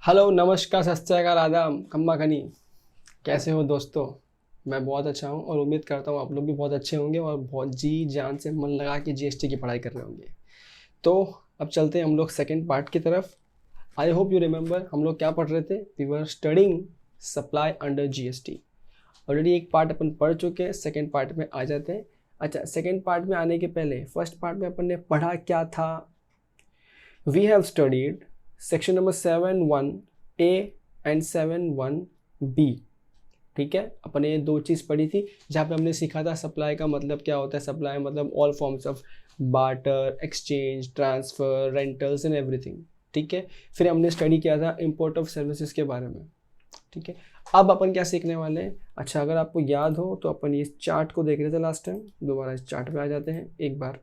Hello, नमस्कार, सत श्री अकाल, आदाब, खम्मा खनी। कैसे हो दोस्तों? मैं बहुत अच्छा हूँ और उम्मीद करता हूँ आप लोग भी बहुत अच्छे होंगे और बहुत जी जान से मन लगा के जीएसटी की पढ़ाई कर रहे होंगे। तो अब चलते हैं हम लोग सेकंड पार्ट की तरफ। आई होप यू रिमेंबर हम लोग क्या पढ़ रहे थे। We were studying supply under GST. Already एक पार्ट अपन पढ़ चुके हैं, सेकेंड पार्ट में आ जाते हैं। अच्छा, सेकेंड पार्ट में आने के पहले फर्स्ट पार्ट में अपन ने पढ़ा क्या था। We have studied section number 7(1)A and 7(1)B। ठीक है, अपन ने ये दो चीज़ पढ़ी थी जहाँ पे हमने सीखा था सप्लाई का मतलब क्या होता है। सप्लाई मतलब all forms of barter, exchange, transfer, rentals and everything. ठीक है, फिर हमने स्टडी किया था इम्पोर्ट ऑफ सर्विसेज के बारे में। ठीक है, अब अपन क्या सीखने वाले हैं। अच्छा, अगर आपको याद हो तो अपन ये चार्ट को देख रहे थे लास्ट टाइम, दोबारा इस चार्ट पे आ जाते हैं एक बार।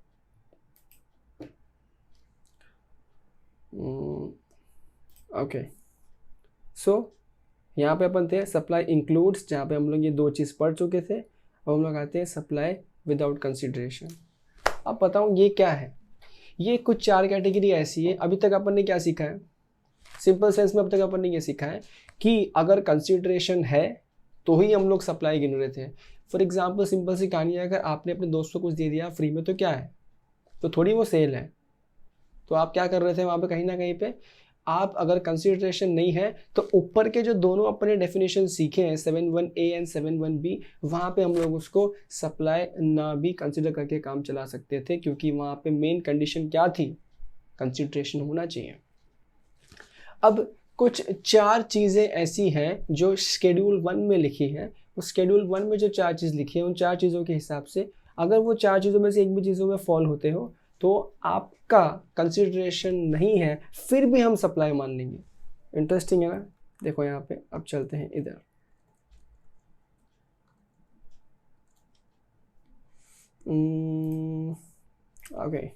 ओके, सो यहाँ पे अपन थे सप्लाई इंक्लूड्स, जहाँ पे हम लोग ये दो चीज़ पढ़ चुके थे। अब हम लोग आते हैं सप्लाई विदाउट कंसिडरेशन। अब बताऊँ ये क्या है। ये कुछ चार कैटेगरी ऐसी है। अभी तक अपन ने क्या सीखा है, सिंपल सेंस में अब तक अपन ने ये सीखा है कि अगर कंसिडरेशन है तो ही हम लोग सप्लाई गिन रहे थे। फॉर एग्जाम्पल सिंपल सी कहानी है, अगर आपने अपने दोस्त को कुछ दे दिया फ्री में तो क्या है, तो थोड़ी वो सेल है। तो आप क्या कर रहे थे वहाँ पे, कहीं ना कहीं पे आप अगर कंसिडरेशन नहीं है तो ऊपर के जो दोनों अपने डेफिनेशन सीखे हैं 7(1)A एंड 7(1)B, वहाँ पे हम लोग उसको सप्लाई ना भी कंसिडर करके काम चला सकते थे, क्योंकि वहाँ पे मेन कंडीशन क्या थी, कंसिडरेशन होना चाहिए। अब कुछ चार चीज़ें ऐसी हैं जो शेड्यूल 1 में लिखी हैं। उस शेड्यूल 1 में जो चार चीज़ लिखी है उन चार चीज़ों के हिसाब से अगर वो चार चीज़ों में से एक भी चीज़ों में फॉल होते हो तो आपका कंसिडरेशन नहीं है, फिर भी हम सप्लाई मान लेंगे। इंटरेस्टिंग है ना। देखो यहाँ पे अब चलते हैं इधर। ओके,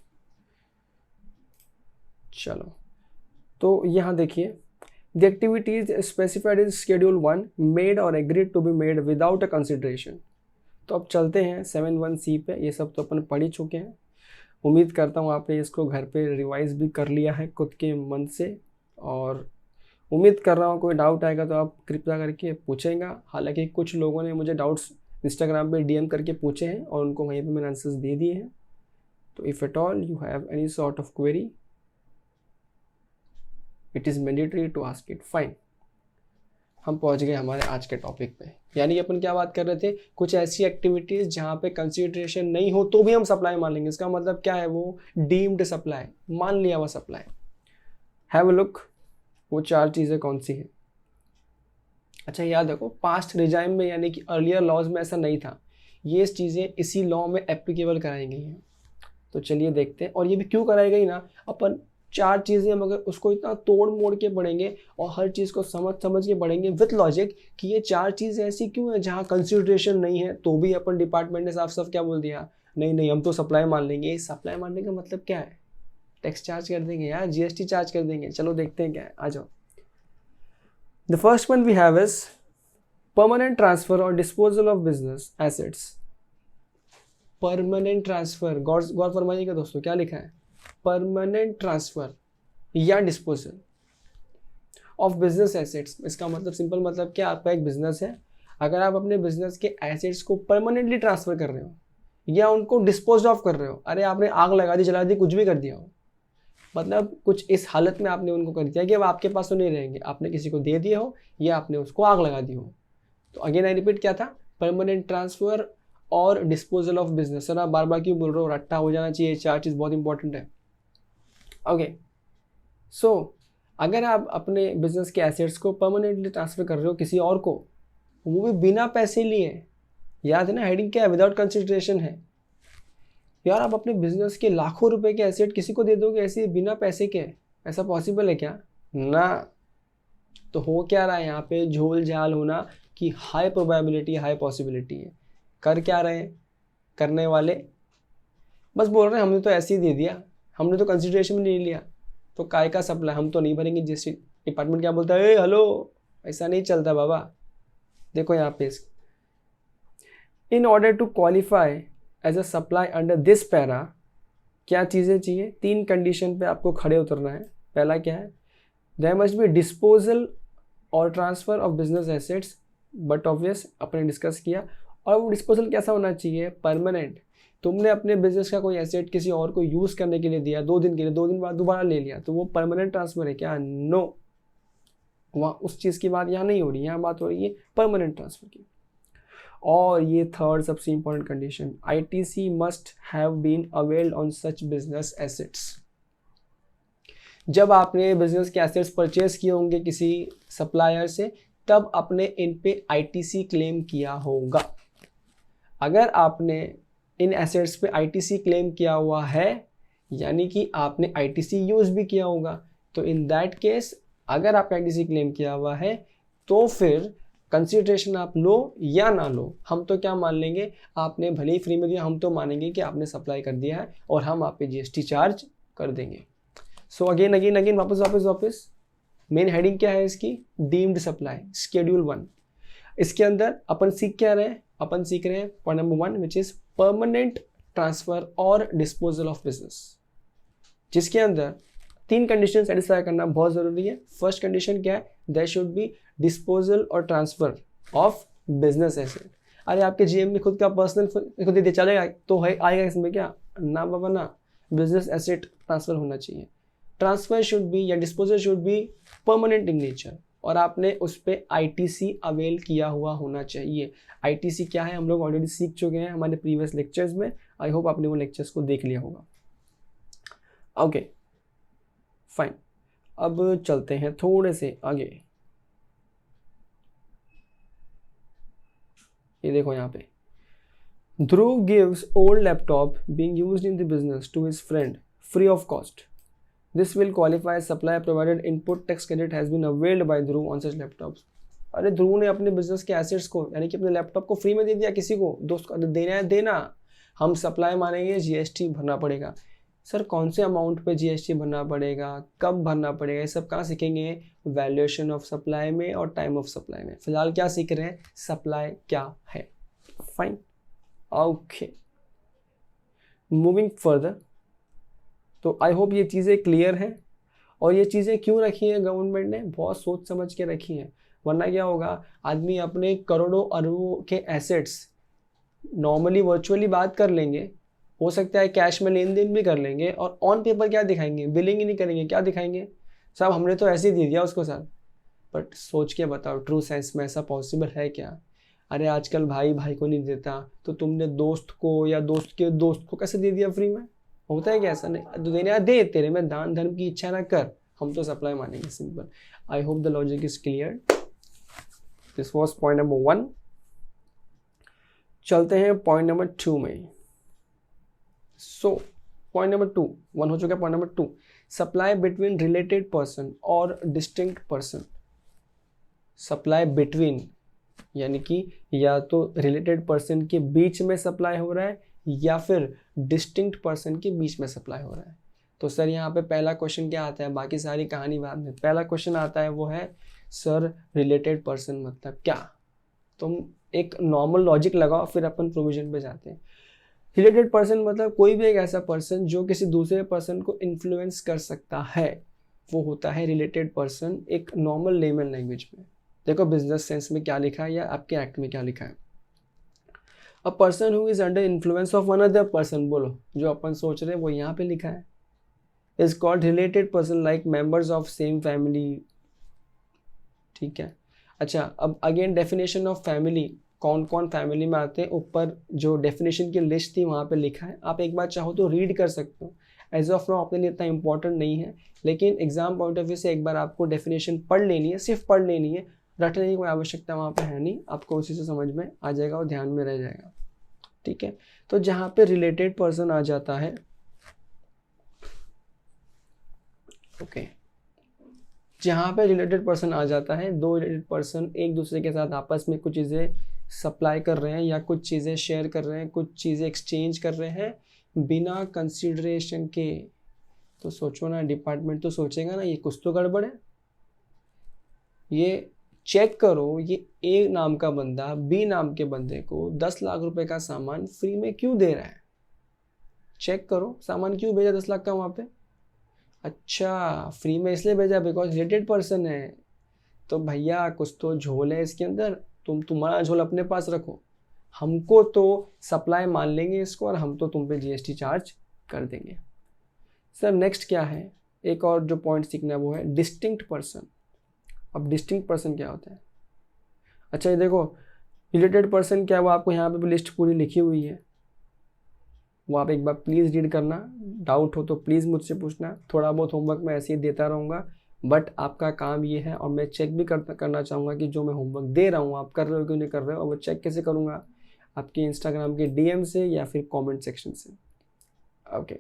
चलो तो यहाँ देखिए, the activities specified in schedule 1 made और agreed to be made without a consideration. तो अब चलते हैं 7(1)C पे। ये सब तो अपन पढ़ ही चुके हैं। उम्मीद करता हूँ आपने इसको घर पे रिवाइज भी कर लिया है खुद के मन से, और उम्मीद कर रहा हूँ कोई डाउट आएगा तो आप कृपया करके पूछेगा। हालांकि कुछ लोगों ने मुझे डाउट्स इंस्टाग्राम पे डीएम करके पूछे हैं और उनको वहीं पे मैंने आंसर्स दे दिए हैं। तो if at all you have any sort of query, it is mandatory to ask it. Fine, हम पहुंच गए हमारे आज के टॉपिक पे। यानी कि अपन क्या बात कर रहे थे, कुछ ऐसी एक्टिविटीज़ जहाँ पे कंसिडरेशन नहीं हो तो भी हम सप्लाई मान लेंगे। इसका मतलब क्या है, वो डीम्ड सप्लाई, मान लिया हुआ सप्लाई। हैव अ लुक, वो चार चीज़ें कौन सी हैं। अच्छा, याद रखो पास्ट रिजाइम में यानी कि अर्लियर लॉज में ऐसा नहीं था, ये चीज़ें इसी लॉ में एप्लीकेबल कराई गई हैं। तो चलिए देखते हैं। और ये भी क्यों कराई गई ना, अपन चार चीज़ें हम अगर उसको इतना तोड़ मोड़ के पढ़ेंगे और हर चीज़ को समझ समझ के पढ़ेंगे विथ लॉजिक कि ये चार चीज़ें ऐसी क्यों है जहाँ कंसिडरेशन नहीं है, तो भी अपन डिपार्टमेंट ने साफ साफ क्या बोल दिया, नहीं नहीं हम तो सप्लाई मान लेंगे। सप्लाई मानने का मतलब क्या है, टैक्स चार्ज कर देंगे यार, जीएसटी चार्ज कर देंगे। चलो देखते हैं क्या है, आ जाओ। The first one we have is permanent transfer और disposal of business assets. Permanent transfer, गौर फरमाइएगा दोस्तों, क्या लिखा है, परमानेंट ट्रांसफर या डिस्पोजल ऑफ बिजनेस एसेट्स। इसका मतलब सिंपल मतलब क्या, आपका एक बिजनेस है, अगर आप अपने बिजनेस के एसेट्स को परमानेंटली ट्रांसफर कर रहे हो या उनको डिस्पोज ऑफ कर रहे हो, अरे आपने आग लगा दी, जला दी, कुछ भी कर दिया हो, मतलब कुछ इस हालत में आपने उनको कर दिया कि अब आपके पास तो नहीं रहेंगे, आपने किसी को दे दिया हो या आपने उसको आग लगा दी हो। तो अगेन आई रिपीट, क्या था, परमानेंट ट्रांसफर और डिस्पोजल ऑफ बिजनेस। सर आप बार बार क्यों बोल रहे हो, रट्टा हो जाना चाहिए, चार चीज़ बहुत इंपॉर्टेंट है। ओके, सो अगर आप अपने बिजनेस के एसेट्स को परमानेंटली ट्रांसफर कर रहे हो किसी और को, वो भी बिना पैसे लिए, याद है ना हेडिंग क्या है, विदाउट कंसिडरेशन है। यार आप अपने बिजनेस के लाखों रुपए के एसेट किसी को दे दोगे ऐसे बिना पैसे के, ऐसा पॉसिबल है क्या ना। तो हो क्या रहा है यहाँ पे, झोल झाल होना कि हाई प्रोबेबिलिटी हाई पॉसिबिलिटी है। कर क्या रहे हैं करने वाले, बस बोल रहे हैं हमने तो ऐसे ही दे दिया, हमने तो कंसिडरेशन में नहीं लिया, तो काय का सप्लाई, हम तो नहीं भरेंगे। जिस डिपार्टमेंट क्या बोलता है, हेलो ऐसा नहीं चलता बाबा। देखो यहाँ पे, in order to qualify as a supply under this para, क्या चीज़ें चाहिए, तीन कंडीशन पे आपको खड़े उतरना है। पहला क्या है, देयर मस्ट बी डिस्पोजल और transfer of business assets, but obvious अपने डिस्कस किया। और वो डिस्पोजल कैसा होना चाहिए, परमानेंट। तुमने अपने बिजनेस का कोई एसेट किसी और को यूज करने के लिए दिया 2 दिन के लिए, 2 दिन बाद दोबारा ले लिया, तो वो परमानेंट ट्रांसफर है क्या? नो, वहाँ उस चीज़ की बात यहाँ नहीं हो रही, यहाँ बात हो रही है परमानेंट ट्रांसफर की। और ये थर्ड सबसे important condition, ITC must have been availed on such business assets. जब आपने बिजनेस के एसेट्स परचेज किए होंगे किसी सप्लायर से, तब आपने इन पे आईटीसी क्लेम किया होगा। अगर आपने इन एसेट्स पे आईटीसी क्लेम किया हुआ है, यानी कि आपने आईटीसी यूज भी किया होगा, तो इन दैट केस अगर आप आईटीसी क्लेम किया हुआ है तो फिर कंसिडरेशन आप लो या ना लो, हम तो क्या मान लेंगे, आपने भले ही फ्री में दिया, हम तो मानेंगे कि आपने सप्लाई कर दिया है और हम आप पे जीएसटी चार्ज कर देंगे। सो अगेन वापस मेन हेडिंग क्या है इसकी, डीम्ड सप्लाई शेड्यूल 1। इसके अंदर अपन सीख क्या रहे हैं, अपन सीख रहे हैं point number 1 which is permanent transfer और डिस्पोजल ऑफ बिजनेस, जिसके अंदर 3 कंडीशन सेटिस्फाई करना बहुत जरूरी है। फर्स्ट कंडीशन क्या है, देयर शुड बी डिस्पोजल और ट्रांसफर ऑफ बिजनेस एसेट। अरे आपके जीएम में खुद का पर्सनल खुद दे चलेगा तो है, आएगा इसमें क्या, ना बाबा ना, बिजनेस एसेट ट्रांसफर होना चाहिए। ट्रांसफर शुड बी या disposal should be permanent in nature, और आपने उस पर आईटीसी अवेल किया हुआ होना चाहिए। आईटीसी क्या है हम लोग ऑलरेडी सीख चुके हैं हमारे प्रीवियस लेक्चर्स में, आई होप आपने वो लेक्चर्स को देख लिया होगा। ओके फाइन, अब चलते हैं थोड़े से आगे। ये देखो यहाँ पे, Dhruv gives old laptop being used in the business to his friend free of cost. This will qualify as supply provided input tax credit has been availed by Dhruv on such laptops. अरे ध्रुव ने अपने बिजनेस के assets को, यानी कि अपने laptop को free में दे दिया किसी को, दोस्त को देना है देना, हम सप्लाई मानेंगे, जीएसटी भरना पड़ेगा। सर कौन से अमाउंट पे जीएसटी भरना पड़ेगा, कब भरना पड़ेगा, ये सब कहाँ सीखेंगे, वैल्यूएशन ऑफ सप्लाई में और टाइम ऑफ सप्लाई में। फिलहाल क्या सीख रहे हैं, सप्लाई क्या है। Fine, okay, moving further. तो आई होप ये चीज़ें क्लियर हैं। और ये चीज़ें क्यों रखी हैं गवर्नमेंट ने, बहुत सोच समझ के रखी हैं, वरना क्या होगा, आदमी अपने करोड़ों अरबों के एसेट्स नॉर्मली वर्चुअली बात कर लेंगे, हो सकता है कैश में लेन देन भी कर लेंगे, और ऑन पेपर क्या दिखाएंगे, बिलिंग ही नहीं करेंगे, क्या दिखाएंगे, साहब हमने तो ऐसे ही दे दिया उसको सर। बट सोच के बताओ ट्रू सेंस में ऐसा पॉसिबल है क्या? अरे आजकल भाई भाई को नहीं देता, तो तुमने दोस्त को या दोस्त के दोस्त को कैसे दे दिया फ्री में? होता है क्या ऐसा? नहीं, तो देने दे, तेरे में दान धर्म की इच्छा ना कर, हम तो सप्लाई मानेंगे, simple. I hope the logic is clear. This was point number 1। चलते हैं पॉइंट नंबर 2 में। सो पॉइंट नंबर 2, 1 हो चुका है, point number 2, supply between related person और डिस्टिंक्ट पर्सन। सप्लाई बिटवीन यानी कि या तो रिलेटेड पर्सन के बीच में सप्लाई हो रहा है या फिर डिस्टिंक्ट पर्सन के बीच में सप्लाई हो रहा है। तो सर यहाँ पे पहला क्वेश्चन क्या आता है, बाकी सारी कहानी बाद में। पहला क्वेश्चन आता है वो है सर रिलेटेड पर्सन मतलब क्या? तुम एक नॉर्मल लॉजिक लगाओ, फिर अपन प्रोविजन पे जाते हैं। रिलेटेड पर्सन मतलब कोई भी एक ऐसा पर्सन जो किसी दूसरे पर्सन को इन्फ्लुएंस कर सकता है, वो होता है रिलेटेड पर्सन, एक नॉर्मल लेमन लैंग्वेज में। देखो बिजनेस सेंस में क्या लिखा है या आपके एक्ट में क्या लिखा है। अ person who is under influence of another person, बोलो जो अपन सोच रहे हैं वो यहाँ पे लिखा है, is called related person like members of same family. ठीक है, अच्छा अब अगेन डेफिनेशन ऑफ फैमिली, कौन कौन फैमिली में आते हैं, ऊपर जो डेफिनेशन की लिस्ट थी वहाँ पे लिखा है, आप एक बार चाहो तो रीड कर सकते हो। एज ऑफ नाउ अपने लिए इतना इंपॉर्टेंट नहीं है, लेकिन एग्जाम पॉइंट ऑफ व्यू से एक बार आपको डेफिनेशन पढ़ लेनी है, सिर्फ पढ़ लेनी है, रटने की कोई आवश्यकता वहाँ पे है नहीं, आपको उसी से समझ में आ जाएगा और ध्यान में रह जाएगा। ठीक है, तो जहाँ पे रिलेटेड पर्सन आ जाता है, ओके, जहाँ पे रिलेटेड पर्सन आ जाता है, दो रिलेटेड पर्सन एक दूसरे के साथ आपस में कुछ चीज़ें सप्लाई कर रहे हैं या कुछ चीज़ें शेयर कर रहे हैं, कुछ चीज़ें एक्सचेंज कर रहे हैं बिना कंसिडरेशन के, तो सोचो ना, डिपार्टमेंट तो सोचेगा ना ये कुछ तो गड़बड़ है। ये चेक करो, ये ए नाम का बंदा बी नाम के बंदे को 10 लाख रुपए का सामान फ्री में क्यों दे रहा है? चेक करो सामान क्यों भेजा 10 लाख का वहाँ पे। अच्छा फ्री में इसलिए भेजा बिकॉज रिलेटेड पर्सन है। तो भैया कुछ तो झोल है इसके अंदर, तुम्हारा झोल अपने पास रखो, हमको तो सप्लाई मान लेंगे इसको और हम तो तुम पे जीएसटी चार्ज कर देंगे। सर नेक्स्ट क्या है, एक और जो पॉइंट सीखना है वो है डिस्टिंक्ट पर्सन। अब डिस्टिंक्ट पर्सन क्या होता है? अच्छा ये देखो रिलेटेड पर्सन क्या है, वो आपको यहाँ पे भी लिस्ट पूरी लिखी हुई है, वो आप एक बार प्लीज़ रीड करना, डाउट हो तो प्लीज़ मुझसे पूछना, थोड़ा बहुत होमवर्क मैं ऐसे ही देता रहूँगा, बट आपका काम ये है और मैं चेक भी करना चाहूँगा कि जो मैं होमवर्क दे रहा हूँ आप कर रहे हो क्यों नहीं कर रहे हो, और वो चेक कैसे करूँगा? आपके इंस्टाग्राम के डीएम से या फिर कमेंट सेक्शन से। ओके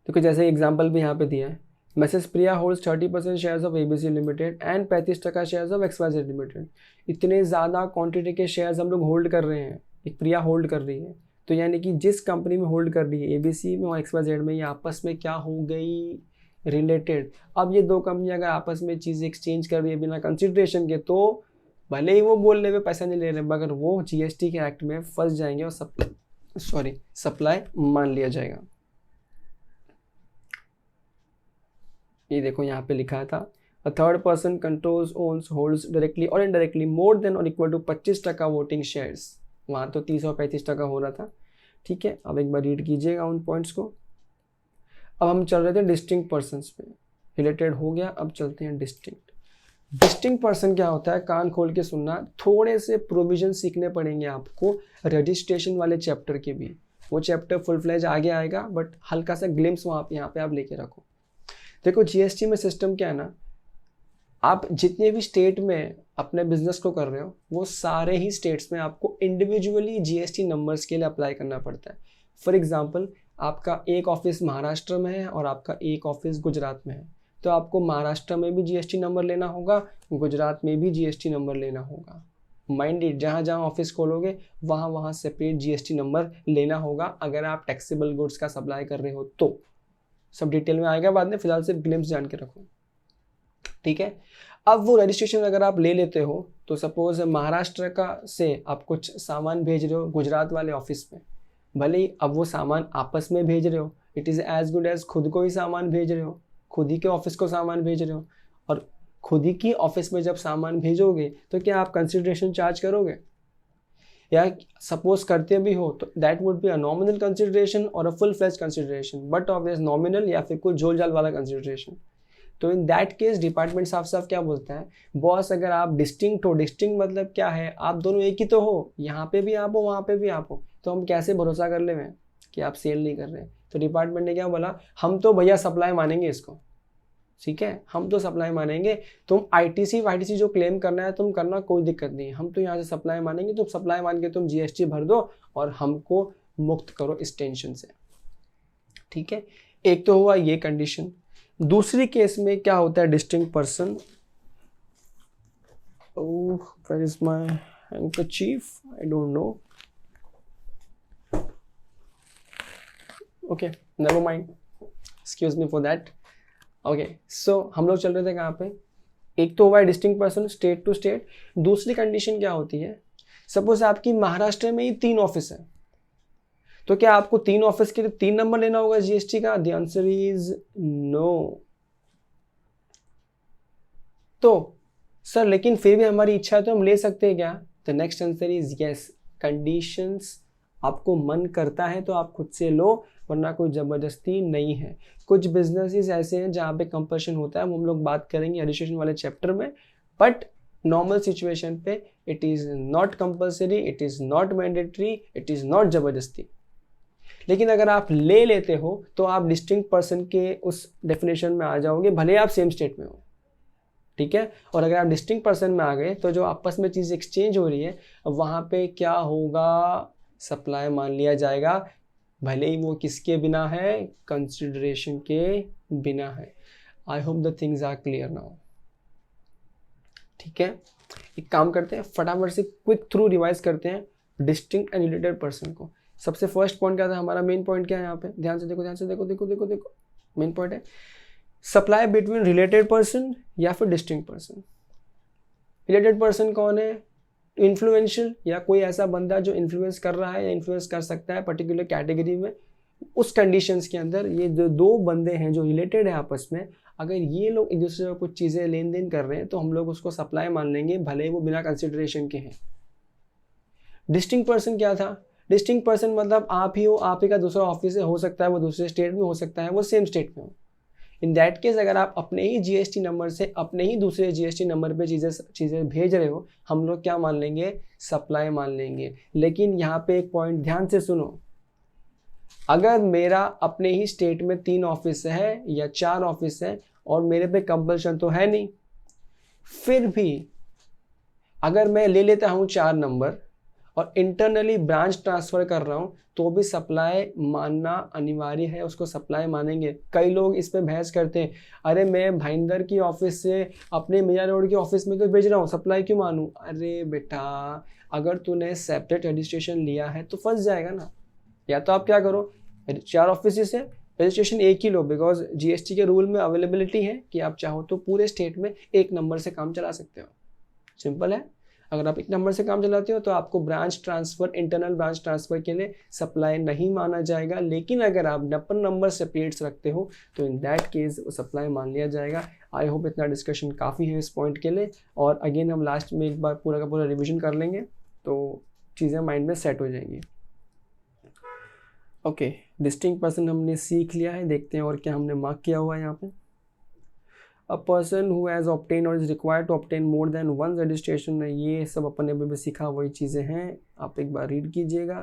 तो कुछ जैसे एग्जाम्पल भी यहाँ पे दिया है, message Priya holds 30% shares of ABC limited and 35% shares of XYZ limited. इतने ज़्यादा क्वांटिटी के शेयर्स हम लोग होल्ड कर रहे हैं, एक प्रिया होल्ड कर रही है, तो यानी कि जिस कंपनी में होल्ड कर रही है एबीसी में और एक्सवाईजेड में, ये आपस में क्या हो गई? रिलेटेड। अब ये दो कंपनी अगर आपस में चीज़ एक्सचेंज कर रही है बिना कंसिडरेशन के, तो भले ही वो बोल रहे पैसा नहीं ले रहे, मगर वो जीएसटी के एक्ट में फंस जाएंगे और सप्लाई मान लिया जाएगा। ये देखो यहाँ पे लिखा था a third person controls owns holds directly और इनडायरेक्टली मोर देन और इक्वल टू 25% वोटिंग शेयर्स। वहाँ तो 30 और 35% हो रहा था, ठीक है। अब एक बार रीड कीजिएगा उन पॉइंट्स को। अब हम चल रहे थे डिस्टिंक्ट पर्सन्स पे, रिलेटेड हो गया, अब चलते हैं डिस्टिंक्ट। डिस्टिंक्ट पर्सन क्या होता है, कान खोल के सुनना, थोड़े से प्रोविजन सीखने पड़ेंगे आपको रजिस्ट्रेशन वाले चैप्टर के भी, वो चैप्टर फुल फ्लेज आगे आएगा, बट हल्का सा ग्लिम्स वहाँ पे यहाँ पे आप लेके रखो। देखो जीएसटी में सिस्टम क्या है ना, आप जितने भी स्टेट में अपने बिजनेस को कर रहे हो वो सारे ही स्टेट्स में आपको इंडिविजुअली जीएसटी नंबर्स के लिए अप्लाई करना पड़ता है। फॉर एग्जांपल आपका एक ऑफिस महाराष्ट्र में है और आपका एक ऑफिस गुजरात में है, तो आपको महाराष्ट्र में भी जीएसटी नंबर लेना होगा, गुजरात में भी जीएसटी नंबर लेना होगा। माइंड इट, जहाँ जहाँ ऑफिस खोलोगे वहाँ वहाँ सेपरेट जीएसटी नंबर लेना होगा अगर आप टैक्सेबल गुड्स का सप्लाई कर रहे हो तो। सब डिटेल में आएगा बाद में, फिलहाल सिर्फ ग्लिम्स जान के रखो, ठीक है। अब वो रजिस्ट्रेशन अगर आप ले लेते हो तो सपोज महाराष्ट्र का से आप कुछ सामान भेज रहे हो गुजरात वाले ऑफिस में, भले ही अब वो सामान आपस में भेज रहे हो, it is as good as खुद को ही सामान भेज रहे हो, खुद ही के ऑफिस को सामान भेज रहे हो, और खुद ही की ऑफिस में जब सामान भेजोगे तो क्या आप कंसिडरेशन चार्ज करोगे? या सपोज करते भी हो तो that would be a nominal consideration और a full fledge consideration, but obvious nominal या फिर कोई जोल जाल वाला कंसिडरेशन। तो इन दैट केस डिपार्टमेंट साफ साफ क्या बोलता है, बॉस अगर आप डिस्टिंक्ट हो, डिस्टिंक्ट मतलब क्या है, आप दोनों एक ही तो हो, यहाँ पे भी आप हो वहाँ पे भी आप हो, तो हम कैसे भरोसा कर ले कि आप सेल नहीं कर रहे? तो डिपार्टमेंट ने क्या बोला, हम तो भैया सप्लाई मानेंगे इसको, ठीक है, हम तो सप्लाई मानेंगे, तुम आईटीसी वाईटीसी जो क्लेम करना है तुम करना, कोई दिक्कत नहीं है, हम तो यहाँ से सप्लाई मानेंगे, तुम सप्लाई मान के तुम जीएसटी भर दो और हमको मुक्त करो इस टेंशन से, ठीक है। एक तो हुआ ये कंडीशन। दूसरी केस में क्या होता है, distinct person, where is my handkerchief, I don't know, okay never mind, excuse me for that. Okay so हम लोग चल रहे थे कहाँ पे, एक तो हुआ है distinct person state to state. दूसरी कंडीशन क्या होती है, सपोज आपकी महाराष्ट्र में ही 3 ऑफिस है, तो क्या आपको 3 ऑफिस के लिए 3 नंबर लेना होगा जीएसटी का? The answer is no. तो सर लेकिन फिर भी हमारी इच्छा है तो हम ले सकते हैं क्या? The next answer is yes. Conditions आपको मन करता है तो आप खुद से लो, वरना कोई ज़बरदस्ती नहीं है। कुछ बिजनेसेस ऐसे हैं जहाँ पे कंपल्शन होता है, वो हम लोग बात करेंगे रजिस्ट्रेशन वाले चैप्टर में, बट नॉर्मल सिचुएशन पे it is not compulsory, it is not mandatory, it is not ज़बरदस्ती। लेकिन अगर आप ले लेते हो तो आप डिस्टिंक्ट पर्सन के उस डेफिनेशन में आ जाओगे, भले आप सेम स्टेट में हो, ठीक है। और अगर आप डिस्टिंक्ट पर्सन में आ गए तो जो आपस में चीज़ एक्सचेंज हो रही है वहाँ पे क्या होगा, सप्लाई मान लिया जाएगा, भले ही वो किसके बिना है, कंसिडरेशन के बिना है। I hope the things are clear now, ठीक है। एक काम करते हैं, फटाफट से क्विक थ्रू रिवाइज करते हैं डिस्टिंक्ट एंड रिलेटेड पर्सन को। सबसे फर्स्ट पॉइंट क्या था हमारा, मेन पॉइंट क्या है यहाँ पे, ध्यान से देखो, ध्यान से देखो, देखो देखो देखो, मेन पॉइंट है सप्लाई बिटवीन रिलेटेड पर्सन या फिर डिस्टिंक्ट पर्सन। रिलेटेड पर्सन कौन है, इन्फ्लुएंशियल या कोई ऐसा बंदा जो इन्फ्लुएंस कर रहा है या इन्फ्लुएंस कर सकता है पर्टिकुलर कैटेगरी में, उस कंडीशंस के अंदर ये जो दो बंदे हैं जो रिलेटेड है आपस में, अगर ये लोग एक दूसरे को कुछ चीज़ें लेन देन कर रहे हैं तो हम लोग उसको सप्लाई मान लेंगे, भले ही वो बिना कंसिडरेशन के हैं। डिस्टिंक्ट पर्सन क्या था? डिस्टिंक्ट पर्सन मतलब आप ही हो, आप ही का दूसरा ऑफिस है, हो सकता है वो दूसरे स्टेट में, हो सकता है वो सेम स्टेट में हो। इन दैट केस अगर आप अपने ही जीएसटी नंबर से अपने ही दूसरे जीएसटी नंबर पे चीज़ें भेज रहे हो, हम लोग क्या मान लेंगे? सप्लाई मान लेंगे। लेकिन यहाँ पे एक पॉइंट ध्यान से सुनो, अगर मेरा अपने ही स्टेट में 3 ऑफिस है या 4 ऑफिस है और मेरे पे कंपल्शन तो है नहीं, फिर भी अगर मैं ले लेता हूँ 4 नंबर और इंटरनली ब्रांच ट्रांसफ़र कर रहा हूँ तो भी सप्लाई मानना अनिवार्य है, उसको सप्लाई मानेंगे। कई लोग इस पे बहस करते हैं, अरे मैं भाईंदर की ऑफिस से अपने मियाँ रोड की ऑफिस में तो भेज रहा हूँ, सप्लाई क्यों मानूँ? अरे बेटा, अगर तूने सेपरेट रजिस्ट्रेशन लिया है तो फंस जाएगा ना। या तो आप क्या करो, 4 ऑफिस से रजिस्ट्रेशन एक ही लो, बिकॉज जीएसटी के रूल में अवेलेबिलिटी है कि आप चाहो तो पूरे स्टेट में एक नंबर से काम चला सकते हो। सिंपल है। अगर आप एक नंबर से काम चलाते हो तो आपको branch transfer, internal branch transfer के लिए सप्लाई नहीं माना जाएगा। लेकिन अगर आप डबल नंबर सेपरेट्स रखते हो तो इन दैट केस सप्लाई मान लिया जाएगा। आई होप इतना डिस्कशन काफ़ी है इस पॉइंट के लिए, और अगेन हम लास्ट में एक बार पूरा का पूरा रिविजन कर लेंगे तो चीज़ें माइंड में सेट हो जाएंगी। ओके, डिस्टिंक्ट पर्सन हमने सीख लिया है। देखते हैं और क्या हमने मार्क किया हुआ है यहाँ पे। A person who has obtain और is required to obtain more than one registration, ये सब अपन ने अभी सीखा वही चीज़ें हैं। आप एक बार रीड कीजिएगा।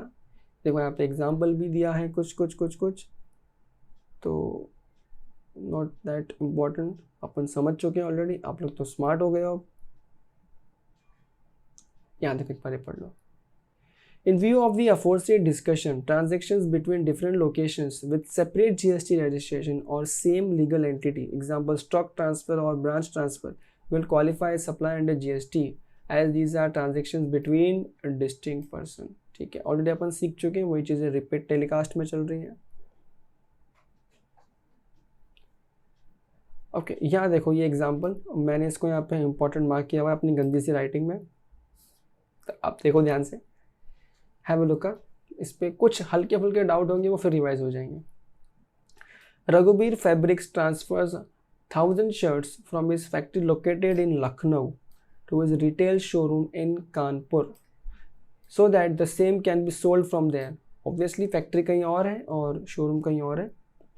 देखो यहाँ पे एग्जाम्पल भी दिया है कुछ, तो नॉट दैट इम्पॉर्टेंट, अपन समझ चुके हैं ऑलरेडी। आप लोग तो स्मार्ट हो गए हो। यहाँ देखो एक बार पढ़ लो। In view of the aforesaid discussion, transactions between different locations with separate GST registration or same legal entity, example stock transfer or branch transfer, will qualify as supply under GST as these are transactions between a distinct person. ठीक है, already अपन सीख चुके हैं, वही चीज़ें repeat telecast में चल रही हैं। ओके, यहाँ देखो ये एग्जाम्पल, मैंने इसको यहाँ पे इंपॉर्टेंट मार्क किया हुआ है अपनी गंदी सी राइटिंग में, तो आप देखो ध्यान से, हैव अ लुक। इस पे कुछ हल्के फुल्के डाउट होंगे, वो फिर रिवाइज हो जाएंगे। Raghubir fabrics transfers 1000 shirts from his factory located in Lucknow to his retail showroom in Kanpur so that the same can be sold from there. Obviously factory कहीं और है और शोरूम कहीं और है।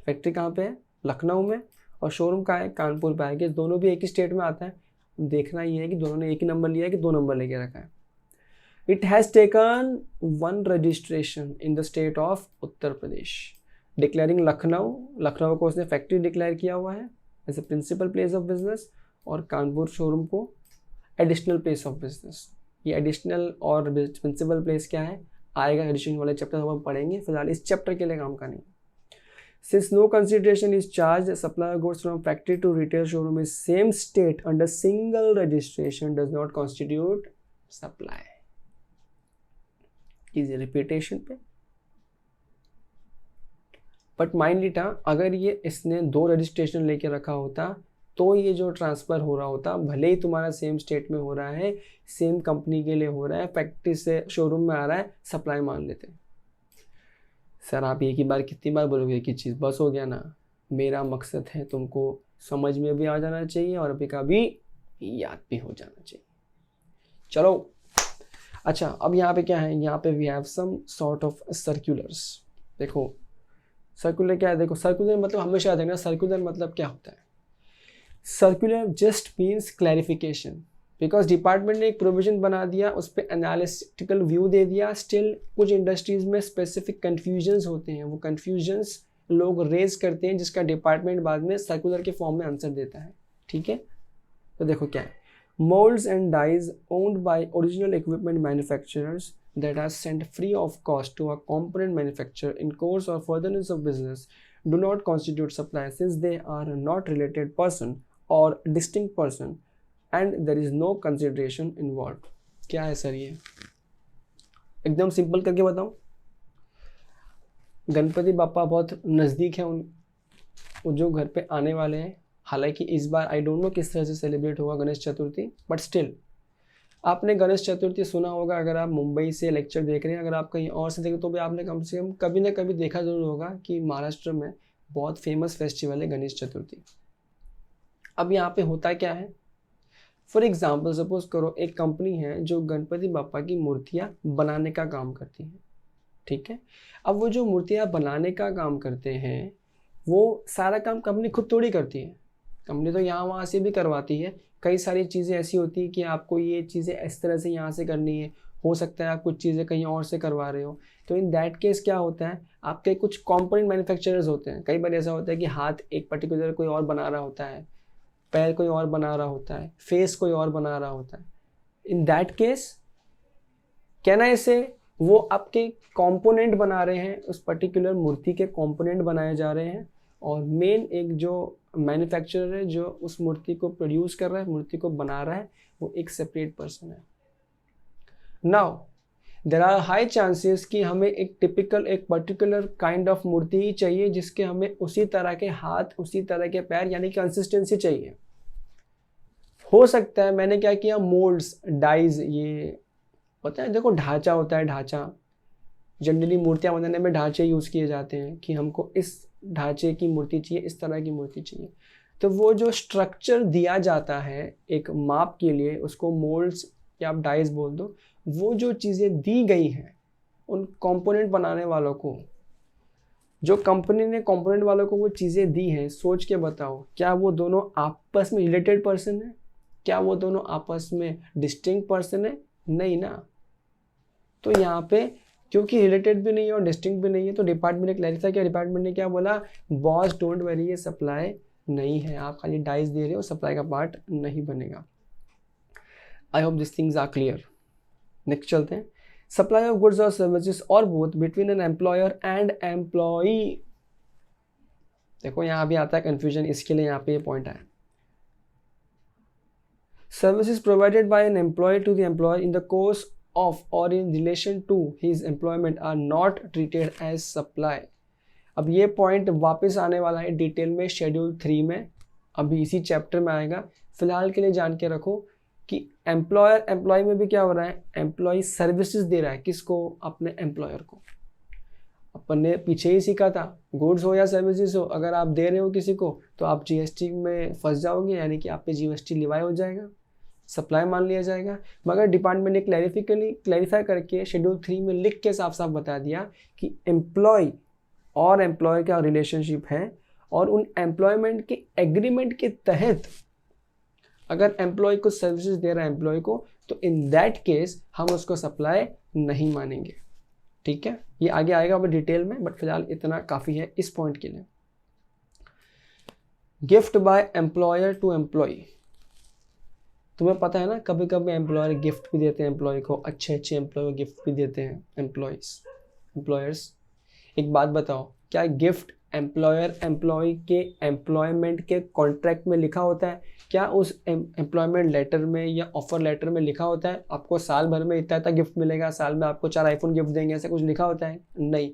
फैक्ट्री कहाँ पे है? लखनऊ में, और शोरूम कहाँ है? कानपुर पे है। दोनों भी एक ही स्टेट में आता है। देखना ये है कि दोनों ने एक ही नंबर लिया है कि 2 नंबर लेके रखा है। It has taken one registration in the state of Uttar Pradesh, declaring Lucknow को उसने फैक्ट्री डिक्लेयर किया हुआ है as a principal place of business, और कानपुर शोरूम को एडिशनल प्लेस ऑफ बिजनेस। ये एडिशनल और प्रिंसिपल प्लेस क्या है आएगा एडिशन वाले चैप्टर हम पढ़ेंगे, फिलहाल इस चैप्टर के लिए काम का नहीं। Since no consideration is charged, supplier goods from factory to retail showroom in same state under single registration does not constitute supply। Easy repetition पे, बट माइंड इट, अगर ये इसने 2 रजिस्ट्रेशन लेके रखा होता तो ये जो ट्रांसफ़र हो रहा होता, भले ही तुम्हारा सेम स्टेट में हो रहा है, सेम कंपनी के लिए हो रहा है, फैक्ट्री से शोरूम में आ रहा है, सप्लाई मान लेते। सर आप एक ही बार कितनी बार बोलोगे एक ही चीज़, बस हो गया ना। मेरा मकसद है तुमको समझ में भी आ जाना चाहिए और अभी का भी याद भी हो जाना चाहिए। चलो अच्छा, अब यहाँ पे क्या है, यहाँ पे we have some sort of circulars. देखो सर्कुलर क्या है, देखो सर्कुलर मतलब हमेशा देखना सर्कुलर मतलब क्या होता है। Circular just means clarification, because department ने एक प्रोविजन बना दिया, उस पर एनालिटिकल व्यू दे दिया। स्टिल कुछ इंडस्ट्रीज में स्पेसिफिक कन्फ्यूजन्स होते हैं, वो कन्फ्यूजन्स लोग रेज करते हैं, जिसका डिपार्टमेंट बाद में सर्कुलर के फॉर्म में आंसर देता है। ठीक है, तो देखो क्या है, molds and dyes owned by original equipment manufacturers that are sent free of cost to a component manufacturer in course or furtherance of business do not constitute supply since they are not related person or distinct person and there is no consideration involved। क्या है sir ये? एकदम simple करके बताऊं, गणपति बापा बहुत नज़दीक है उन जो घर पे आने वाले हैं। हालांकि इस बार आई डोंट नो किस तरह से सेलिब्रेट होगा गणेश चतुर्थी, बट स्टिल आपने गणेश चतुर्थी सुना होगा, अगर आप मुंबई से लेक्चर देख रहे हैं, अगर आप कहीं और से देखें तो भी आपने कम से कम कभी ना कभी देखा जरूर होगा कि महाराष्ट्र में बहुत फेमस फेस्टिवल है गणेश चतुर्थी। अब यहाँ पे होता क्या है, फॉर एग्जाम्पल सपोज करो एक कंपनी है जो गणपति बापा की मूर्तियाँ बनाने का काम करती है, ठीक है। अब वो जो मूर्तियाँ बनाने का काम करते हैं वो सारा काम कंपनी खुद थोड़ी करती है, कंपनी तो यहाँ वहाँ से भी करवाती है। कई सारी चीज़ें ऐसी होती हैं कि आपको ये चीज़ें इस तरह से यहाँ से करनी है, हो सकता है आप कुछ चीज़ें कहीं और से करवा रहे हो। तो इन दैट केस क्या होता है, आपके कुछ कंपोनेंट मैन्युफैक्चरर्स होते हैं। कई बार ऐसा होता है कि हाथ एक पर्टिकुलर कोई और बना रहा होता है, पैर कोई और बना रहा होता है, फेस कोई और बना रहा होता है। इन दैट केस कहना इसे वो आपके कंपोनेंट बना रहे हैं, उस पर्टिकुलर मूर्ति के कंपोनेंट बनाए जा रहे हैं, और मेन एक जो मैन्युफैक्चरर है जो उस मूर्ति को प्रोड्यूस कर रहा है, मूर्ति को बना रहा है, वो एक सेपरेट पर्सन है। Now there are high chances कि हमें एक टिपिकल एक पर्टिकुलर काइंड ऑफ मूर्ति ही चाहिए जिसके हमें उसी तरह के हाथ, उसी तरह के पैर, यानी कंसिस्टेंसी चाहिए। हो सकता है मैंने क्या किया, मोल्ड्स, डाइज, ये होता है देखो ढांचा होता है, ढांचा जनरली मूर्तियाँ बनाने में ढांचे यूज़ किए जाते हैं कि हमको इस ढांचे की मूर्ति चाहिए, इस तरह की मूर्ति चाहिए। तो वो जो स्ट्रक्चर दिया जाता है एक माप के लिए, उसको मोल्ड्स या आप डाइस बोल दो, वो जो चीज़ें दी गई हैं उन कंपोनेंट बनाने वालों को, जो कंपनी ने कंपोनेंट वालों को वो चीज़ें दी हैं, सोच के बताओ क्या वो दोनों आपस में रिलेटेड पर्सन है? क्या वो दोनों आपस में डिस्टिंक्ट पर्सन है? नहीं ना। तो यहाँ पे क्योंकि रिलेटेड भी नहीं है और डिस्टिंक्ट भी नहीं है, तो डिपार्टमेंट ने क्लैरिफाई किया। डिपार्टमेंट ने क्या बोला, बॉस डोंट वरी, ये सप्लाई नहीं है, आप खाली डाइस दे रहे हो, सप्लाई का पार्ट नहीं बनेगा। I hope this things are clear. Next चलते हैं, सप्लाई ऑफ गुड्स और सर्विसेज और both between an employer and employee. देखो यहाँ भी आता है कंफ्यूजन, इसके लिए यहाँ पे ये पॉइंट आया। Services provided by an employee to the employer in the course of or in relation to his employment are not treated as supply। अब ये पॉइंट वापस आने वाला है डिटेल में शेड्यूल 3 में, अभी इसी चैप्टर में आएगा। फिलहाल के लिए जान के रखो कि एम्प्लॉयर एम्प्लॉय में भी क्या हो रहा है, एम्प्लॉय सर्विसेज दे रहा है किसको, अपने एम्प्लॉयर को। अपन ने पीछे ही सीखा था, गुड्स हो या सर्विसेज हो, अगर आप दे रहे हो किसी को तो आप जीएसटी में फंस जाओगे, यानी कि आप पे जीएसटी लिवाई हो जाएगा, सप्लाई मान लिया जाएगा। मगर डिपार्टमेंट ने क्लैरिफाई करके शेड्यूल 3 में लिख के साफ साफ बता दिया कि एम्प्लॉय और एम्प्लॉय का रिलेशनशिप है, और उन एम्प्लॉयमेंट के एग्रीमेंट के तहत अगर एम्प्लॉय को सर्विसेज दे रहा है एम्प्लॉय को, तो इन दैट केस हम उसको सप्लाई नहीं मानेंगे। ठीक है, ये आगे आएगा अब डिटेल में, बट फिलहाल इतना काफ़ी है इस पॉइंट के लिए। Gift by employer to employee, तुम्हें पता है ना कभी कभी एम्प्लॉयर गिफ्ट भी देते हैं एम्प्लॉय को, अच्छे अच्छे एम्प्लॉय को गिफ्ट भी देते हैं एम्प्लॉयर्स। एक बात बताओ, क्या गिफ्ट एम्प्लॉयर एम्प्लॉय के एम्प्लॉयमेंट के कॉन्ट्रैक्ट में लिखा होता है? क्या उस एम्प्लॉयमेंट लेटर में या ऑफर लेटर में लिखा होता है आपको साल भर में इतना इतना गिफ्ट मिलेगा, साल में आपको 4 आईफोन गिफ्ट देंगे, ऐसा कुछ लिखा होता है? नहीं।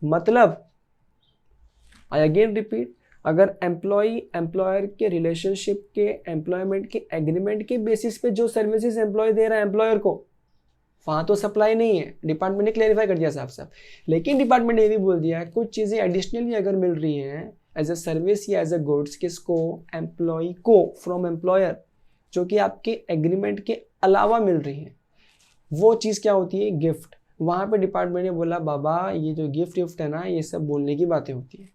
मतलब आई अगेन रिपीट, अगर एम्प्लॉई एम्प्लॉयर के रिलेशनशिप के एम्प्लॉयमेंट के एग्रीमेंट के बेसिस पे जो सर्विसेज एम्प्लॉय दे रहा है एम्प्लॉयर को, वहाँ तो सप्लाई नहीं है। डिपार्टमेंट ने क्लैरिफाई कर दिया साफ साफ। लेकिन डिपार्टमेंट ने ये भी बोल दिया कुछ चीज़ें एडिशनली अगर मिल रही हैं एज अ सर्विस या एज अ गुड्स, किसको, एम्प्लॉय को फ्रॉम एम्प्लॉयर, जो कि आपके एग्रीमेंट के अलावा मिल रही हैं, वो चीज़ क्या होती है, गिफ्ट। वहाँ पे डिपार्टमेंट ने बोला बाबा ये जो गिफ्ट है ना, ये सब बोलने की बातें होती है,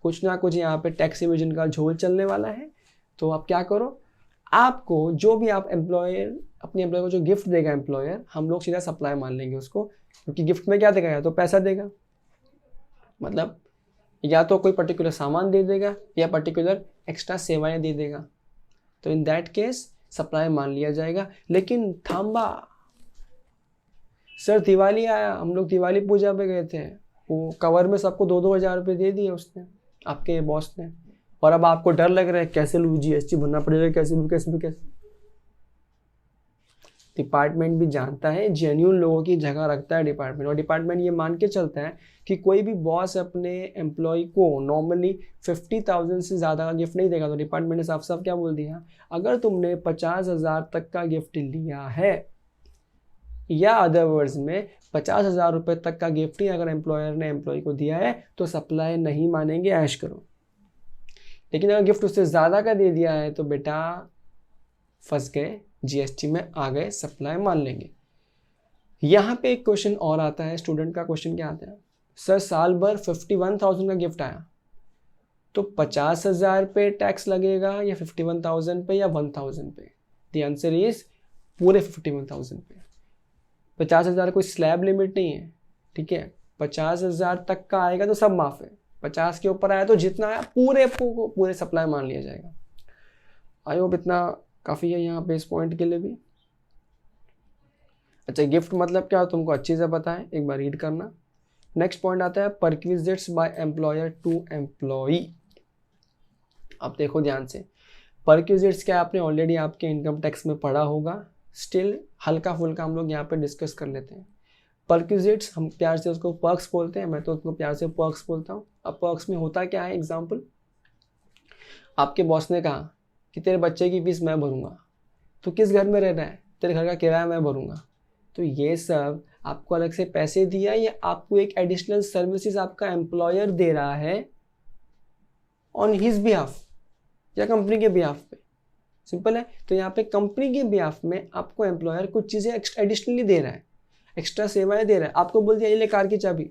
कुछ ना कुछ यहाँ पे टैक्स इवेजन का झोल चलने वाला है। तो आप क्या करो, आपको जो भी आप एम्प्लॉयर अपने एम्प्लॉय को जो गिफ्ट देगा एम्प्लॉयर, हम लोग सीधा सप्लाई मान लेंगे उसको, क्योंकि गिफ्ट में क्या देगा, या तो पैसा देगा, मतलब या तो कोई पर्टिकुलर सामान दे देगा या पर्टिकुलर एक्स्ट्रा सेवाएं दे देगा, तो इन दैट केस सप्लाई मान लिया जाएगा। लेकिन थांबा सर, दिवाली आया, हम लोग दिवाली पूजा पे गए थे, वो कवर में सबको 2-2 हज़ार रुपये दे दिए उसने, आपके बॉस ने, और अब आपको डर लग रहा है कैसे लूँ, जीएसटी भरना पड़ेगा, कैसे लूँ कैसे। डिपार्टमेंट भी जानता है, जेन्युइन लोगों की जगह रखता है डिपार्टमेंट, और डिपार्टमेंट ये मान के चलता है कि कोई भी बॉस अपने एम्प्लॉय को नॉर्मली 50,000 से ज़्यादा का गिफ्ट नहीं देगा। तो डिपार्टमेंट ने साफ साफ क्या बोल दिया, अगर तुमने 50,000 तक का गिफ्ट लिया है, या अदर वर्ड्स में 50,000 रुपये तक का गिफ्ट ही अगर एम्प्लॉयर ने एम्प्लॉय को दिया है तो सप्लाई नहीं मानेंगे, ऐश करो। लेकिन अगर गिफ्ट उससे ज़्यादा का दे दिया है तो बेटा फंस गए, जीएसटी में आ गए, सप्लाई मान लेंगे। यहाँ पे एक क्वेश्चन और आता है, स्टूडेंट का क्वेश्चन क्या आता है, सर साल भर 51,000 का गिफ्ट आया तो 50,000 पे टैक्स लगेगा या 51,000 पे या 1,000 पे? द आंसर इज पूरे 51,000 पे। 50,000 कोई स्लैब लिमिट नहीं है, ठीक है, 50,000 तक का आएगा तो सब माफ है, 50 के ऊपर आया तो जितना आया पूरे सप्लाई मान लिया जाएगा। आई होप इतना काफ़ी है यहाँ पे इस पॉइंट के लिए भी। अच्छा, गिफ्ट मतलब क्या तुमको अच्छी से पता है, एक बार रीड करना। नेक्स्ट पॉइंट आता है perquisites by employer to employee. अब देखो ध्यान से, परक्विजिट्स क्या आपने ऑलरेडी आपके इनकम टैक्स में पढ़ा होगा, स्टिल हल्का फुल्का हम लोग यहाँ पे डिस्कस कर लेते हैं। परक्विजिट्स हम प्यार से उसको पर्क्स बोलते हैं, मैं तो उसको प्यार से पर्क्स बोलता हूँ। अब पर्क्स में होता क्या है, एग्जाम्पल, आपके बॉस ने कहा कि तेरे बच्चे की फीस मैं भरूंगा, तो किस घर में रहना है, तेरे घर का किराया मैं भरूंगा। तो ये सब आपको अलग से पैसे दिया या आपको एक एडिशनल सर्विसेज आपका एम्प्लॉयर दे रहा है ऑन हिज बिहाफ या कंपनी के बिहाफ पे? सिंपल है। तो यहाँ पे कंपनी के बिहाफ में आपको एम्प्लॉयर कुछ चीज़ें एडिशनली दे रहा है, एक्स्ट्रा सेवाएं दे रहा है। आपको बोल दिया ये ले कार की चाबी,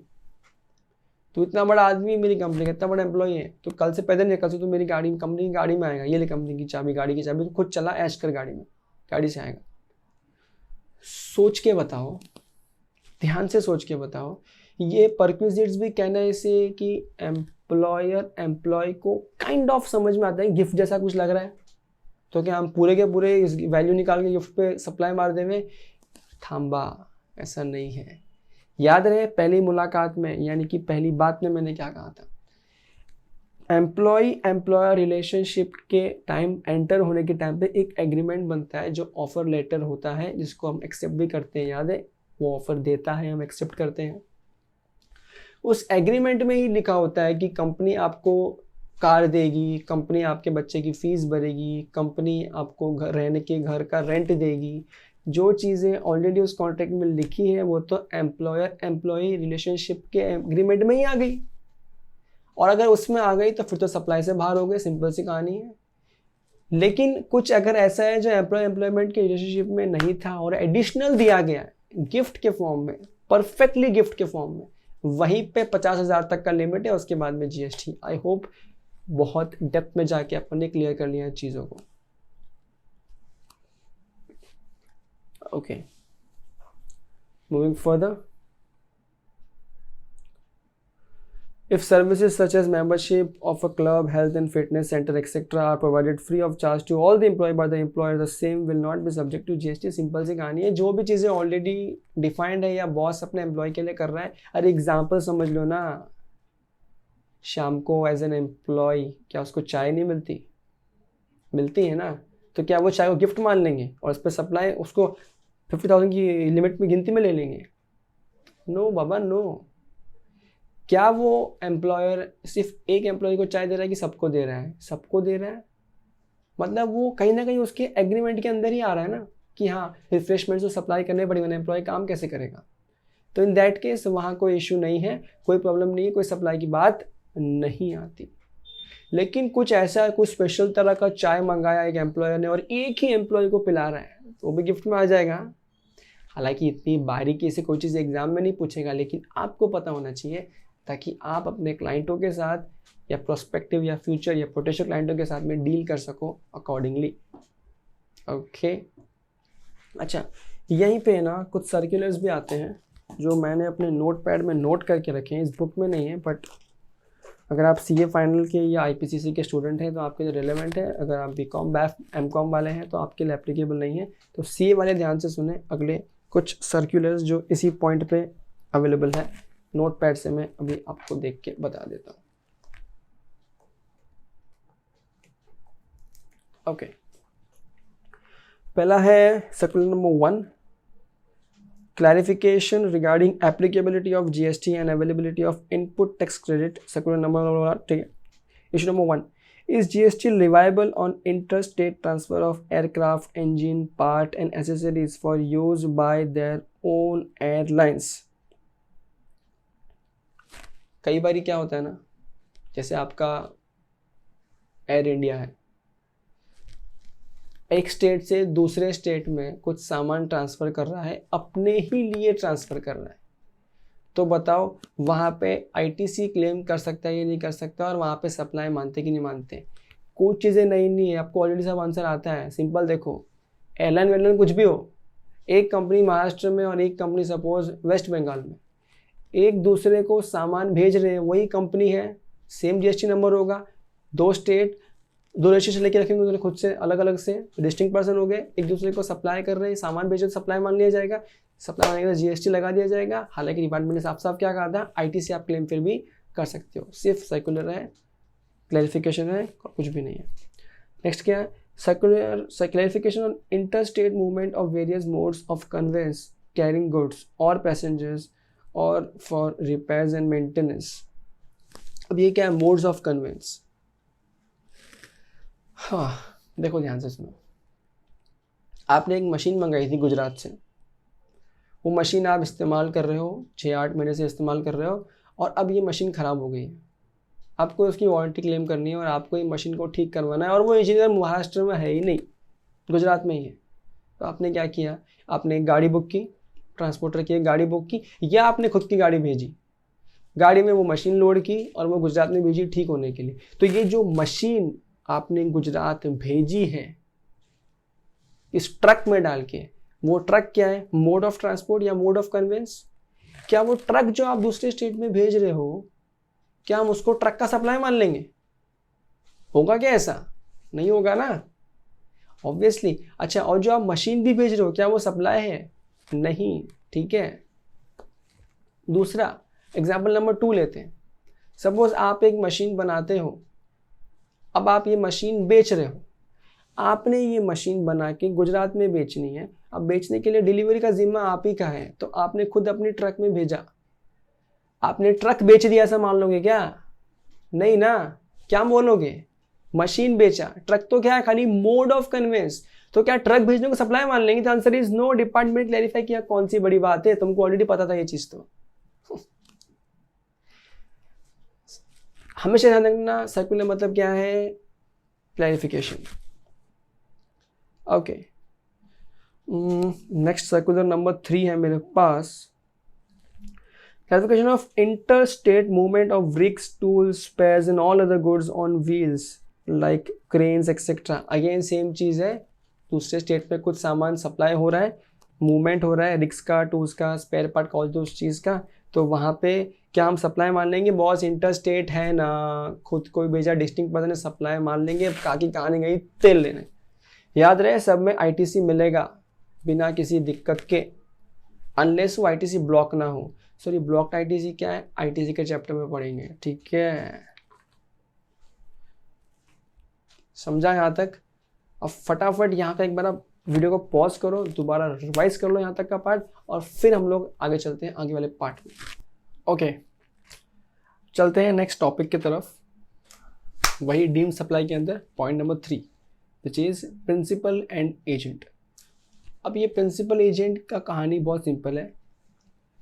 तो इतना बड़ा आदमी मेरी कंपनी का, इतना बड़ा एम्प्लॉय है, तो कल से पैदल नहीं, कल से तो मेरी गाड़ी कंपनी की गाड़ी में आएगा, ये ले कंपनी की चाबी, गाड़ी की चाबी, तो खुद चला ऐश कर गाड़ी में, गाड़ी से आएगा। सोच के बताओ, ध्यान से सोच के बताओ, ये परक्विजिट्स भी कहना है इसे कि एम्प्लॉयर एम्प्लॉय को काइंड ऑफ समझ में आता है गिफ्ट जैसा कुछ लग रहा है, तो क्या हम पूरे के पूरे इस वैल्यू निकाल के गिफ्ट पे सप्लाई मार देंगे? थांबा, ऐसा नहीं है। याद रहे पहली मुलाकात में, यानी कि पहली बात में मैंने क्या कहा था, एम्प्लॉय एम्प्लॉयर रिलेशनशिप के टाइम, एंटर होने के टाइम पे एक एग्रीमेंट बनता है जो ऑफर लेटर होता है, जिसको हम एक्सेप्ट भी करते हैं। याद है, वो ऑफर देता है, हम एक्सेप्ट करते हैं। उस एग्रीमेंट में ही लिखा होता है कि कंपनी आपको कार देगी, कंपनी आपके बच्चे की फीस भरेगी, कंपनी आपको रहने के घर का रेंट देगी। जो चीज़ें ऑलरेडी उस कॉन्ट्रैक्ट में लिखी है वो तो एम्प्लॉयर एम्प्लॉई रिलेशनशिप के एग्रीमेंट में ही आ गई, और अगर उसमें आ गई तो फिर तो सप्लाई से बाहर हो गए, सिंपल सी कहानी है। लेकिन कुछ अगर ऐसा है जो एम्प्लॉय एम्प्लॉयमेंट के रिलेशनशिप में नहीं था और एडिशनल दिया गया है गिफ्ट के फॉर्म में, परफेक्टली गिफ्ट के फॉर्म में, वहीं पे 50,000 तक का लिमिट है, उसके बाद में जीएसटी। आई होप बहुत डेप्थ में जाके अपन ने क्लियर कर लिया चीज़ों को। Okay, moving further, if services such as membership of a club, health and fitness center etc. are provided free of charge to all the employee by the employer, the same will not be subject to GST। Simple सी कहानी है, जो भी चीज़ें already defined है या boss अपने employ के लिए कर रहा है। अरे एग्जाम्पल समझ लो ना, शाम को एज एन एम्प्लॉय क्या उसको चाय नहीं मिलती? मिलती है ना, तो क्या वो चाय को गिफ्ट मान लेंगे और उस पर सप्लाई उसको 50,000 की लिमिट में गिनती में ले लेंगे? नो बाबा नो। क्या वो एम्प्लॉयर सिर्फ एक एम्प्लॉय को चाय दे रहा है कि सबको दे रहा है? सबको दे रहा है, मतलब वो कहीं ना कहीं उसके एग्रीमेंट के अंदर ही आ रहा है ना कि हाँ रिफ्रेशमेंट तो सप्लाई करने पड़ेगा, एम्प्लॉय काम कैसे करेगा? तो इन दैट केस वहाँ कोई इशू नहीं है, कोई प्रॉब्लम नहीं है, कोई सप्लाई की बात नहीं आती। लेकिन कुछ ऐसा, कुछ स्पेशल तरह का चाय मंगाया एक एम्प्लॉयर ने और एक ही एम्प्लॉय को पिला रहा है, तो वो भी गिफ्ट में आ जाएगा। हालांकि इतनी बारीकी से कोई चीज़ एग्जाम में नहीं पूछेगा, लेकिन आपको पता होना चाहिए ताकि आप अपने क्लाइंटों के साथ या प्रोस्पेक्टिव या फ्यूचर या पोटेंशियल क्लाइंटों के साथ में डील कर सको अकॉर्डिंगली। ओके, अच्छा, यहीं पे ना कुछ सर्कुलर्स भी आते हैं जो मैंने अपने नोट पैड में नोट करके रखे हैं, इस बुक में नहीं है, बट अगर आप सीए फाइनल के या आईपीसीसी के स्टूडेंट हैं तो आपके लिए रिलेवेंट है। अगर आप बीकॉम बैफ एमकॉम वाले हैं तो आपके लिए एप्लीकेबल नहीं है। तो सीए वाले ध्यान से सुने अगले कुछ सर्कुलर्स जो इसी पॉइंट पे अवेलेबल है। नोट पैड से मैं अभी आपको देख के बता देता हूँ। ओके, पहला है circular number 1, clarification regarding applicability of GST and availability of input tax credit, circular number, ठीक है. Issue number 1, is GST leviable on interstate transfer of aircraft, engine, part and accessories for use by their own airlines? कई बारी क्या होता है ना, जैसे आपका एयर इंडिया है, एक स्टेट से दूसरे स्टेट में कुछ सामान ट्रांसफ़र कर रहा है, अपने ही लिए ट्रांसफ़र कर रहा है, तो बताओ वहाँ पे आईटीसी क्लेम कर सकता है या नहीं कर सकता, और वहाँ पे सप्लाई मानते कि नहीं मानते? कुछ चीज़ें नहीं है, आपको ऑलरेडी सब आंसर आता है. सिंपल देखो, एयरलाइन वेयरलाइन कुछ भी हो, एक कंपनी महाराष्ट्र में और एक कंपनी सपोज वेस्ट बंगाल में, एक दूसरे को सामान भेज रहे हैं, वही कंपनी है, सेम जीएसटी नंबर होगा. दो स्टेट दो रजिस्ट्रेशन लेके रखेंगे उन्होंने खुद से, अलग अलग से डिस्टिंक्ट पर्सन हो गए, एक दूसरे को सप्लाई कर रहे हैं, सामान भेजे तो सप्लाई मान लिया जाएगा, सप्लाई मानने के बाद जीएसटी लगा दिया जाएगा. हालांकि डिपार्टमेंट ने साफ साफ क्या कहा था, आईटीसी आप क्लेम फिर भी कर सकते हो, सिर्फ सर्कुलर है, क्लैरिफिकेशन है, कुछ भी नहीं है. नेक्स्ट क्या है, circular clarification on inter state movement of various modes of conveyance carrying goods और पैसेंजर्स और फॉर रिपेयर्स एंड मेंटेनेंस. अब ये क्या है, मोड्स ऑफ कन्वेंस. हाँ देखो ध्यान से सुनो, आपने एक मशीन मंगाई थी गुजरात से, वो मशीन आप इस्तेमाल कर रहे हो, 6-8 महीने से इस्तेमाल कर रहे हो, और अब ये मशीन ख़राब हो गई है, आपको उसकी वारंटी क्लेम करनी है और आपको ये मशीन को ठीक करवाना है, और वो इंजीनियर महाराष्ट्र में है ही नहीं, गुजरात में ही है. तो आपने क्या किया, आपने एक गाड़ी बुक की, ट्रांसपोर्टर की एक गाड़ी बुक की, या आपने खुद की गाड़ी भेजी, गाड़ी में वो मशीन लोड की और वो गुजरात में भेजी ठीक होने के लिए. तो ये जो मशीन आपने गुजरात भेजी है इस ट्रक में डाल के, वो ट्रक क्या है, मोड ऑफ ट्रांसपोर्ट या मोड ऑफ कन्वेंस. क्या वो ट्रक जो आप दूसरे स्टेट में भेज रहे हो, क्या हम उसको ट्रक का सप्लाई मान लेंगे? होगा क्या ऐसा? नहीं होगा ना, ऑब्वियसली. अच्छा, और जो आप मशीन भी भेज रहे हो, क्या वो सप्लाई है? नहीं. ठीक है. दूसरा एग्जाम्पल नंबर 2 लेते हैं. सपोज आप एक मशीन बनाते हो, अब आप ये मशीन बेच रहे हो, आपने ये मशीन बना के गुजरात में बेचनी है. अब बेचने के लिए डिलीवरी का जिम्मा आप ही का है, तो आपने खुद अपनी ट्रक में भेजा, आपने ट्रक बेच दिया ऐसा मान लोगे क्या? नहीं ना. क्या बोलोगे, मशीन बेचा, ट्रक तो क्या है, खाली मोड ऑफ कन्वेंस. तो क्या ट्रक भेजने को सप्लाई मान लेंगे? तो answer is no. Department clarify किया, कौन सी बड़ी बात है, तुमको ऑलरेडी पता था ये चीज. तो हमेशा ध्यान रखना, सर्कुलर मतलब क्या है, clarification. Okay, next circular number 3 है मेरे पास. Clarification of inter state movement of bricks, tools, spares and all other goods on wheels like cranes etcetera. Again same चीज़ है, दूसरे स्टेट पे कुछ सामान सप्लाई हो रहा है, मूवमेंट हो रहा है, रिक्स का, टूल्स का, स्पेयर पार्ट का, उस चीज़ का, तो वहाँ पे क्या हम सप्लाई मान लेंगे? बॉस इंटर स्टेट है ना, खुद कोई भेजा डिस्टिंक्ट पर्सन है, सप्लाई मान लेंगे. काकी कहानी गई तेल लेने. याद रहे, सब में आईटीसी मिलेगा बिना किसी दिक्कत के, अनलेस वो आईटीसी ब्लॉक ना हो. सॉरी, ब्लॉक्ड आईटीसी क्या है, आईटीसी के चैप्टर में पढ़ेंगे. ठीक है, समझा यहाँ तक? अब फटाफट यहाँ का एक बार आप वीडियो को पॉज करो, दोबारा रिवाइज कर लो यहाँ तक का पार्ट, और फिर हम लोग आगे चलते हैं आगे वाले पार्ट में. ओके, चलते हैं नेक्स्ट टॉपिक की तरफ, वही डीम सप्लाई के अंदर point number 3, which is principal and agent. अब ये प्रिंसिपल एजेंट का कहानी बहुत सिंपल है.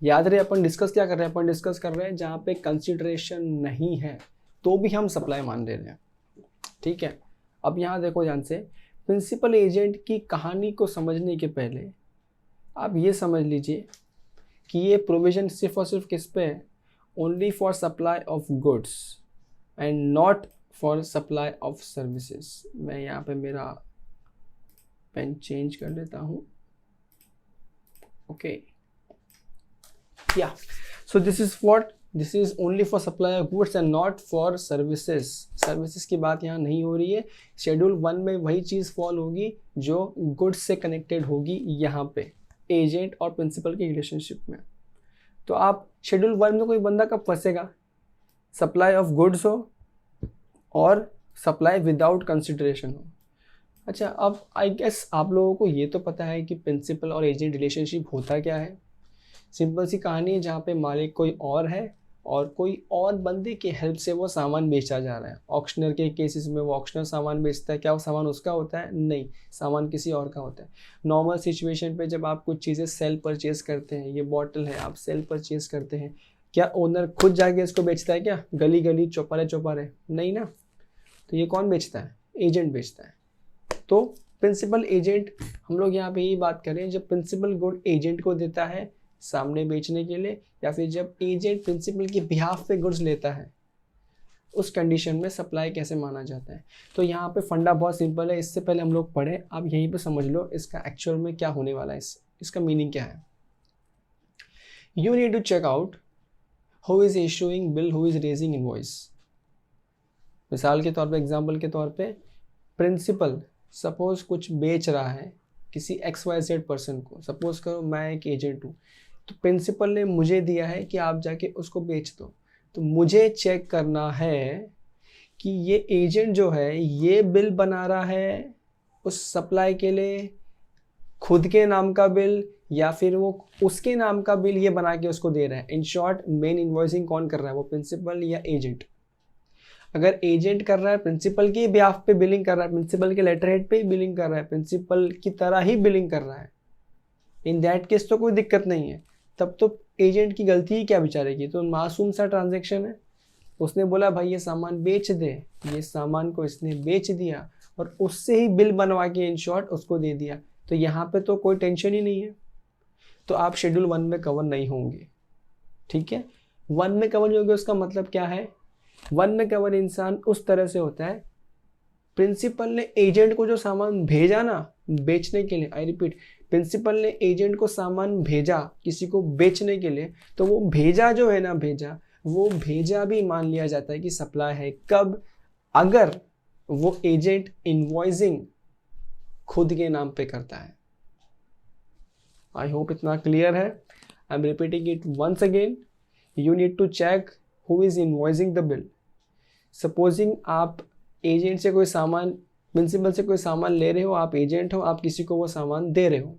याद रहे अपन डिस्कस क्या कर रहे हैं, अपन डिस्कस कर रहे हैं जहाँ पे कंसिडरेशन नहीं है तो भी हम सप्लाई मान दे रहे हैं. ठीक है. अब यहाँ देखो ध्यान से, प्रिंसिपल एजेंट की कहानी को समझने के पहले आप ये समझ लीजिए कि ये प्रोविज़न सिर्फ और सिर्फ किस पे है, only for supply of goods and not for supply of services. मैं यहाँ पे मेरा पेन चेंज कर लेता हूँ. ओके, या so this is what, this is only for supply of goods and not for services. Services की बात यहाँ नहीं हो रही है. शेड्यूल 1 में वही चीज़ फॉल होगी जो गुड्स से कनेक्टेड होगी यहाँ पे, एजेंट और प्रिंसिपल की रिलेशनशिप में. तो आप शेड्यूल 1 में कोई बंदा कब फंसेगा, सप्लाई ऑफ गुड्स हो और सप्लाई विदाउट कंसिडरेशन हो. अच्छा, अब आई गेस आप लोगों को ये तो पता है कि प्रिंसिपल और एजेंट रिलेशनशिप होता क्या है. सिंपल सी कहानी है जहाँ पे मालिक कोई और है और कोई और बंदे की हेल्प से वो सामान बेचा जा रहा है। ऑक्शनर के केसेस में वो ऑक्शनर सामान बेचता है, क्या वो सामान उसका होता है? नहीं, सामान किसी और का होता है। नॉर्मल सिचुएशन पे जब आप कुछ चीज़ें सेल परचेज करते हैं, ये बॉटल है आप सेल परचेज करते हैं, क्या ओनर खुद जाके इसको बेचता है क्या? गली गली चौपारे चौपारे? नहीं ना। तो ये कौन बेचता है? एजेंट बेचता है। तो प्रिंसिपल एजेंट, हम लोग यहाँ पे यही बात करें, जब प्रिंसिपल गुड एजेंट को देता है सामने बेचने के लिए, या फिर जब एजेंट प्रिंसिपल की बिहाफ पे गुड्स लेता है, उस कंडीशन में सप्लाई कैसे माना जाता है। तो यहाँ पे फंडा बहुत सिंपल है, इससे पहले हम लोग पढ़े, आप यहीं पे समझ लो इसका एक्चुअल में क्या होने वाला है, इसका मीनिंग क्या है। You need to check out who is issuing bill, who is raising invoice. मिसाल के तौर पे, एग्जाम्पल के तौर पे, प्रिंसिपल सपोज कुछ बेच रहा है किसी XYZ पर्सन को, सपोज करो मैं एक एजेंट हूँ, तो प्रिंसिपल ने मुझे दिया है कि आप जाके उसको बेच दो। तो मुझे चेक करना है कि ये एजेंट जो है ये बिल बना रहा है उस सप्लाई के लिए, खुद के नाम का बिल, या फिर वो उसके नाम का बिल ये बना के उसको दे रहा है। इन शॉर्ट मेन इन्वॉइसिंग कौन कर रहा है, वो प्रिंसिपल या एजेंट। अगर एजेंट कर रहा है प्रिंसिपल की बिहाफ पे बिलिंग कर रहा है, प्रिंसिपल के लेटर हेड पे ही बिलिंग कर रहा है, प्रिंसिपल की तरह ही बिलिंग कर रहा है, इन दैट केस तो कोई दिक्कत नहीं है। तब तो एजेंट की गलती ही क्या बेचारे की, तो मासूम सा ट्रांजैक्शन है। उसने बोला भाई ये सामान बेच दे, ये सामान को इसने बेच दिया और उससे ही बिल बनवा के इन शॉर्ट उसको दे दिया, तो यहाँ पे तो कोई टेंशन ही नहीं है। तो आप शेड्यूल 1 में कवर नहीं होंगे, ठीक है। 1 में कवर नहीं होंगे, उसका मतलब क्या है, 1 में कवर इंसान उस तरह से होता है, प्रिंसिपल ने एजेंट को जो सामान भेजा ना बेचने के लिए, आई रिपीट, प्रिंसिपल ने एजेंट को सामान भेजा किसी को बेचने के लिए, तो वो भेजा जो है ना, वो भेजा भी मान लिया जाता है कि सप्लाई है। कब? अगर वो एजेंट इनवॉइसिंग खुद के नाम पे करता है। आई होप इतना क्लियर है। I am repeating it once again, you need to check who is invoicing the bill. Supposing आप एजेंट से कोई सामान, प्रिंसिपल से कोई सामान ले रहे हो, आप एजेंट हो, आप किसी को वो सामान दे रहे हो,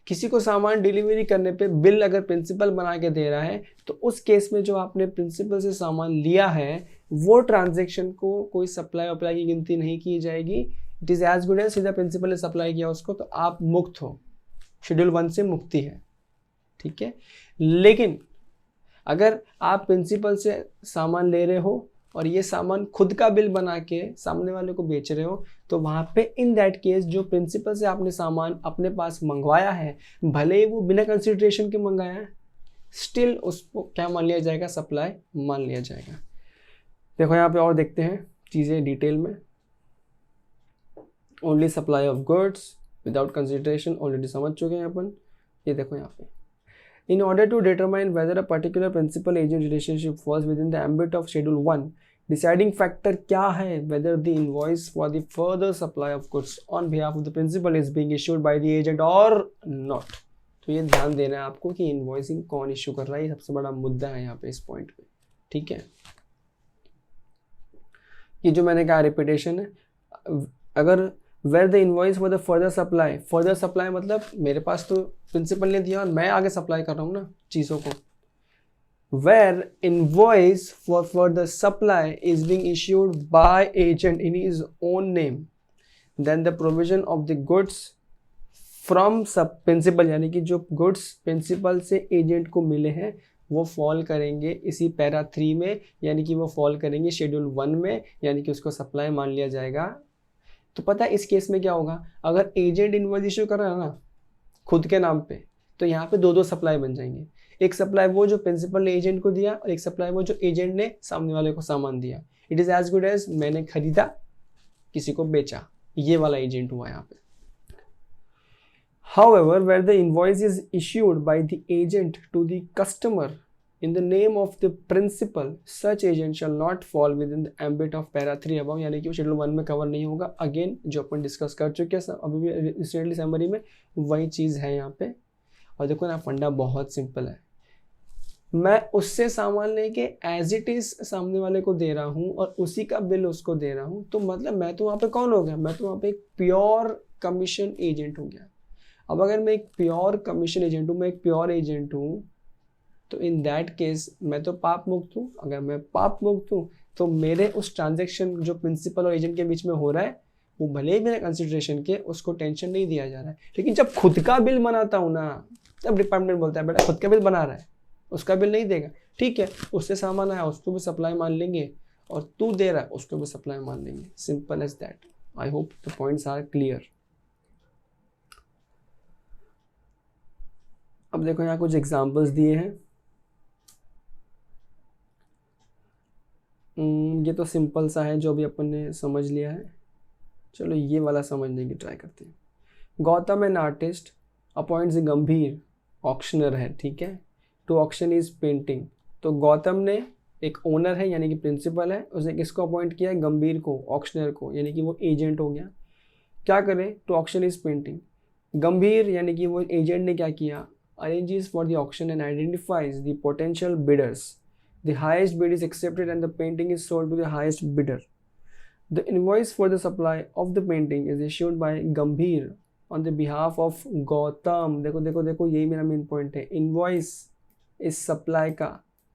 किसी को सामान डिलीवरी करने पे बिल अगर प्रिंसिपल बना के दे रहा है, तो उस केस में जो आपने प्रिंसिपल से सामान लिया है वो ट्रांजैक्शन को कोई सप्लाई वप्लाई की गिनती नहीं की जाएगी। It is as good as सीधा प्रिंसिपल ने सप्लाई किया उसको, तो आप मुक्त हो, शेड्यूल 1 से मुक्ति है, ठीक है। लेकिन अगर आप प्रिंसिपल से सामान ले रहे हो और ये सामान खुद का बिल बना के सामने वाले को बेच रहे हो, तो वहाँ पे इन दैट केस जो प्रिंसिपल से आपने सामान अपने पास मंगवाया है, भले ही वो बिना कंसिडरेशन के मंगाया है, स्टिल उसको क्या मान लिया जाएगा, सप्लाई मान लिया जाएगा। देखो यहाँ पे और देखते हैं चीज़ें डिटेल में। Only supply of goods without consideration already समझ चुके हैं अपन। ये देखो यहाँ पे, in order to determine whether a particular principal agent relationship falls within the ambit of schedule 1, deciding factor क्या है, whether the invoice for the further supply of goods on behalf of the principal is being issued by the agent or not। तो ये ध्यान देना है आपको कि invoicing कौन इश्यू कर रहा है, ये सबसे बड़ा मुद्दा है यहाँ पे इस पॉइंट पे, ठीक है। ये जो मैंने कहा रिपीटेशन है, अगर where the invoice for the further supply मतलब मेरे पास तो प्रिंसिपल ने दिया और मैं आगे सप्लाई कर रहा हूँ ना चीज़ों को। Where invoice for further supply is being issued by agent in his own name, then the provision of the goods from sub principal, यानी कि जो goods प्रिंसिपल से एजेंट को मिले हैं वो फॉल करेंगे इसी पैरा 3 में, यानी कि वो फॉल करेंगे शेड्यूल 1 में, यानी कि उसको सप्लाई मान लिया जाएगा। तो पता है इस केस में क्या होगा, अगर एजेंट इनवॉइस इशू कर रहा है ना खुद के नाम पे, तो यहाँ पे 2 सप्लाई बन जाएंगे। एक सप्लाई वो जो प्रिंसिपल ने एजेंट को दिया और एक सप्लाई वो जो एजेंट ने सामने वाले को सामान दिया। It is as good as मैंने खरीदा किसी को बेचा, ये वाला एजेंट हुआ यहाँ पे। However, where the invoice is issued by the agent to the customer in the name of the principal, such agent shall not fall within the ambit of para 3 above, यानी कि वो शेड्यूल 1 में cover नहीं होगा। Again जो अपन discuss कर चुके हैं अभी भी रिसेंटली समरी में, वही चीज़ है यहाँ पे। और देखो ना फंडा बहुत सिंपल है, मैं उससे सामान लेके एज इट इज सामने वाले को दे रहा हूँ और उसी का बिल उसको दे रहा हूँ, तो मतलब मैं तो वहाँ पे कौन हो गया, मैं तो वहाँ पे एक प्योर कमीशन एजेंट हो गया। अब अगर मैं एक प्योर कमीशन एजेंट हूँ, मैं एक प्योर एजेंट हूँ, तो इन दैट केस मैं तो पाप मुक्त हूँ। अगर मैं पाप मुक्त हूँ तो मेरे उस ट्रांजैक्शन जो प्रिंसिपल और एजेंट के बीच में हो रहा है वो भले ही मेरे कंसिडरेशन के, उसको टेंशन नहीं दिया जा रहा है। लेकिन जब खुद का बिल बनाता हूँ ना, तब डिपार्टमेंट बोलता है बेटा खुद का बिल बना रहा है, उसका बिल नहीं देगा, ठीक है, उससे सामान आया उसको भी सप्लाई मान लेंगे, और तू दे रहा है उसको भी सप्लाई मान लेंगे। Simple as that. I hope the points are clear. अब देखो यहाँ कुछ एग्जांपल्स दिए हैं। ये तो सिंपल सा है जो भी अपन ने समझ लिया है। चलो ये वाला समझने की ट्राई करते हैं। गौतम एन आर्टिस्ट अपॉइंट्स गंभीर ऑक्शनर है, ठीक है, टू ऑक्शन इज पेंटिंग। तो गौतम ने एक ओनर है यानी कि प्रिंसिपल है, उसने किसको अपॉइंट किया है, गंभीर को, ऑक्शनर को, यानी कि वो एजेंट हो गया। क्या करे, टू ऑक्शन इज पेंटिंग। गंभीर यानी कि वो एजेंट ने क्या किया, arranges for the auction and identifies the potential bidders. The highest bid is accepted and the painting is sold to the highest bidder. The invoice for the supply of the painting is issued by Gambhir on the behalf of Gautam. देखो देखो देखो, यही मेरा main point है। Invoice इस supply का,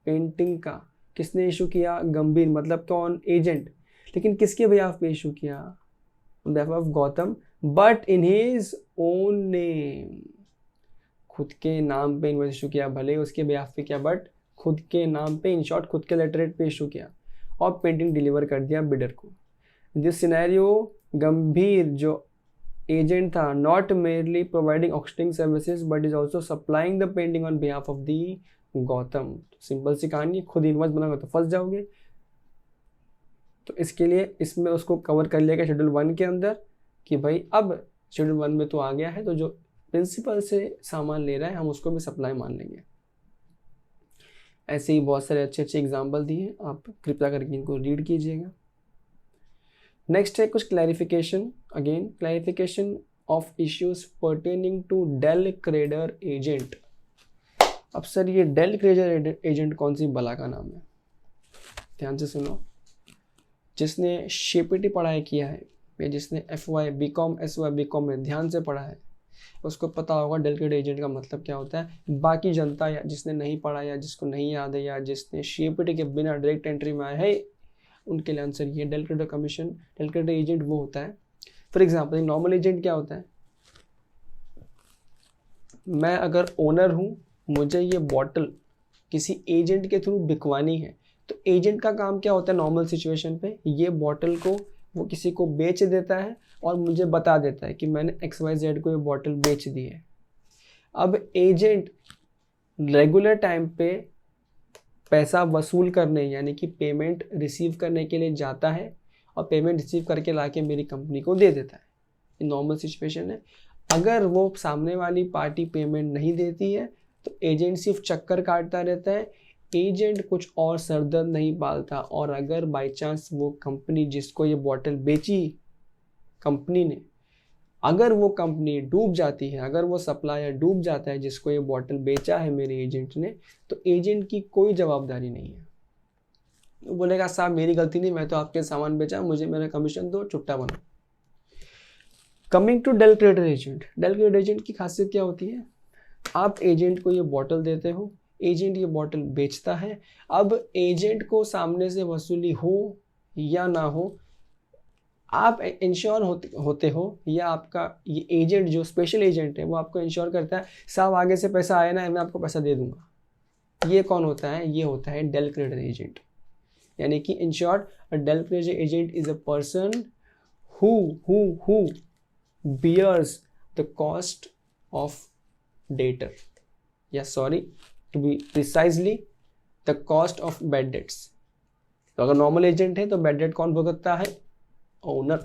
painting का किसने इशू किया, गंभीर, मतलब कौन, एजेंट। लेकिन किसके बिहाफ पे इशू किया, on behalf of Gautam, but in his own name, खुद के नाम पे इनवॉइस इशू किया, भले उसके बिहाफ पे किया बट खुद के नाम पे, इन शॉर्ट खुद के लेटरेट पे इशू किया, और पेंटिंग डिलीवर कर दिया बिडर को। दिस सिनेरियो, गंभीर जो एजेंट था, not merely providing auctioning services but is also supplying the painting on behalf of the Gautam. Simple सी कहानी, खुद इन्वॉइस बनाओगे तो फंस जाओगे। तो इसके लिए इसमें उसको कवर कर लिया गया शेड्यूल 1 के अंदर कि भाई अब शेड्यूल 1 में तो आ गया है, तो जो प्रिंसिपल से सामान ले रहा है हम उसको भी सप्लाई मान लेंगे। ऐसे ही बहुत सारे अच्छे अच्छे एग्जाम्पल दिए, आप कृपया करके इनको रीड कीजिएगा। नेक्स्ट है कुछ clarification, again clarification of issues pertaining to del credere agent. अब सर ये डेल क्रेडर एजेंट कौन सी बला का नाम है, ध्यान से सुनो। जिसने शेपीटी पढ़ाई किया है या जिसने FY BCom SY BCom में ध्यान से पढ़ा है उसको पता होगा डेल क्रेडर एजेंट का मतलब क्या होता है। बाकी जनता या जिसने नहीं पढ़ा या जिसको नहीं याद है या जिसने शेपीटी के बिना डायरेक्ट एंट्री में आया है, उनके लिए आंसर ये, del credere commission, del credere agent वो होता है। फॉर एग्जांपल नॉर्मल एजेंट क्या होता है, मैं अगर ओनर हूँ, मुझे ये बॉटल किसी एजेंट के थ्रू बिकवानी है, तो एजेंट का काम क्या होता है नॉर्मल सिचुएशन पे, ये बॉटल को वो किसी को बेच देता है और मुझे बता देता है कि मैंने XYZ को ये बॉटल बेच दी है। अब एजेंट रेगुलर टाइम पे पैसा वसूल करने यानी कि पेमेंट रिसीव करने के लिए जाता है और पेमेंट रिसीव करके लाके मेरी कंपनी को दे देता है। ये नॉर्मल सिचुएशन है। अगर वो सामने वाली पार्टी पेमेंट नहीं देती है तो एजेंट सिर्फ चक्कर काटता रहता है, एजेंट कुछ और सरदर्द नहीं पालता। और अगर बाय चांस वो कंपनी जिसको ये बॉटल बेची कंपनी ने, अगर वो कंपनी डूब जाती है, अगर वो सप्लायर डूब जाता है जिसको ये बॉटल बेचा है मेरे एजेंट ने, तो एजेंट की कोई जवाबदारी नहीं है। वो बोलेगा साहब मेरी गलती नहीं, मैं तो आपके सामान बेचा, मुझे मेरा कमीशन दो, छुट्टा बनो। Coming to del credere agent, del credere agent की खासियत क्या होती है, आप एजेंट को ये बॉटल देते हो, एजेंट ये बॉटल बेचता है। अब एजेंट को सामने से वसूली हो या ना हो, आप इंश्योर होते हो या आपका ये एजेंट जो स्पेशल एजेंट है वो आपको इंश्योर करता है साहब आगे से पैसा आया ना मैं आपको पैसा दे दूंगा। ये कौन होता है, ये होता है डेल क्रेडर एजेंट। यानी कि in short a del credere agent is a person who bears the cost of debtor, yes sorry to be precisely the cost of bad debts। तो अगर नॉर्मल एजेंट है तो बैड डेट कौन भुगतता है, owner.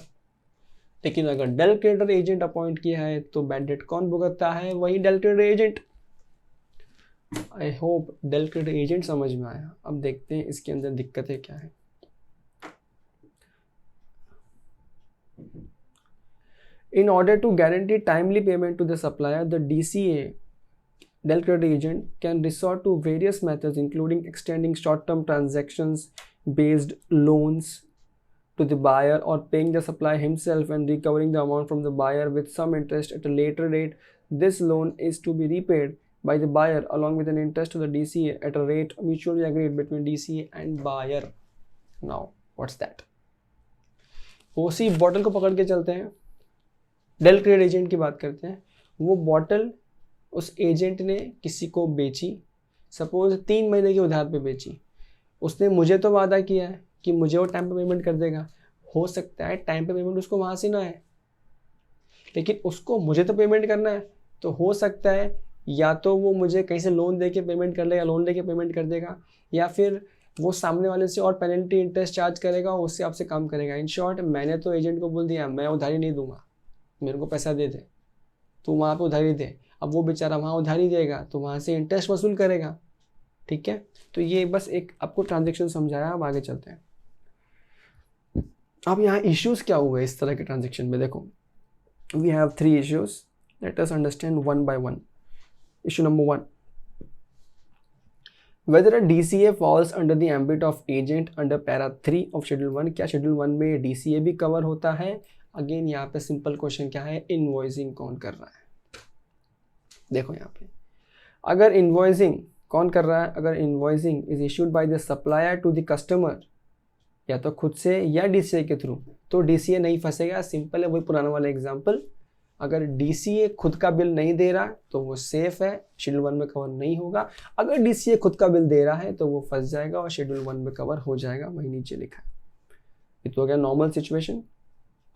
लेकिन अगर डेल क्रेडर एजेंट अपॉइंट किया है तो बैड डेट कौन भुगतता है, वही del credere agent. I hope del credere agent समझ में आया। अब देखते हैं इसके अंदर दिक्कतें क्या है। In order to guarantee timely payment to the supplier, the DCA, Del Credit Agent, can resort to various methods including extending short-term transactions-based loans to the buyer or paying the supplier himself and recovering the amount from the buyer with some interest at a later date this loan is to be repaid by the buyer along with an interest to the DCA at a rate mutually agreed between DCA and buyer. Now, what's that? उसी bottle को पकड़ के चलते हैं, del crate agent की बात करते हैं। वो बॉटल उस एजेंट ने किसी को बेची, सपोज 3 महीने के उधार पे बेची। उसने मुझे तो वादा किया है कि मुझे वो टाइम पे पेमेंट कर देगा। हो सकता है टाइम पे पेमेंट उसको वहाँ से ना आए, लेकिन उसको मुझे तो पेमेंट करना है। तो हो सकता है या तो वो मुझे कहीं से लोन दे के पेमेंट कर लेगा, लोन लेके पेमेंट कर देगा, या फिर वो सामने वाले से और पेनल्टी इंटरेस्ट चार्ज करेगा, उससे आपसे काम करेगा। इन शॉर्ट, मैंने तो एजेंट को बोल दिया मैं उधारी नहीं दूंगा, मेरे को पैसा दे दे, तो वहाँ पे उधारी दे। अब वो बेचारा वहाँ उधारी देगा तो वहाँ से इंटरेस्ट वसूल करेगा। ठीक है, तो ये बस एक आपको ट्रांजेक्शन समझाया। अब आगे चलते हैं। अब यहाँ इश्यूज क्या हुए इस तरह के ट्रांजेक्शन में, देखो we have 3 issues, let us understand one by one. Issue number 1, whether a DCA falls under the ambit of agent under para 3 of schedule 1। क्या schedule 1 में DCA भी कवर होता है? अगेन यहाँ पे सिंपल क्वेश्चन क्या है, इनवॉइसिंग कौन कर रहा है? देखो यहाँ पे अगर इनवॉइसिंग कौन कर रहा है, अगर invoicing is issued by the supplier to the customer, या तो खुद से या DCA के थ्रू, तो DCA नहीं फंसेगा। सिंपल है, वही पुराना वाला एग्जाम्पल। अगर DCA खुद का बिल नहीं दे रहा तो वो सेफ है, शेड्यूल 1 में कवर नहीं होगा। अगर DCA खुद का बिल दे रहा है तो वो फंस जाएगा और शेड्यूल 1 में कवर हो जाएगा। वही नीचे लिखा है। ये तो हो गया नॉर्मल सिचुएशन।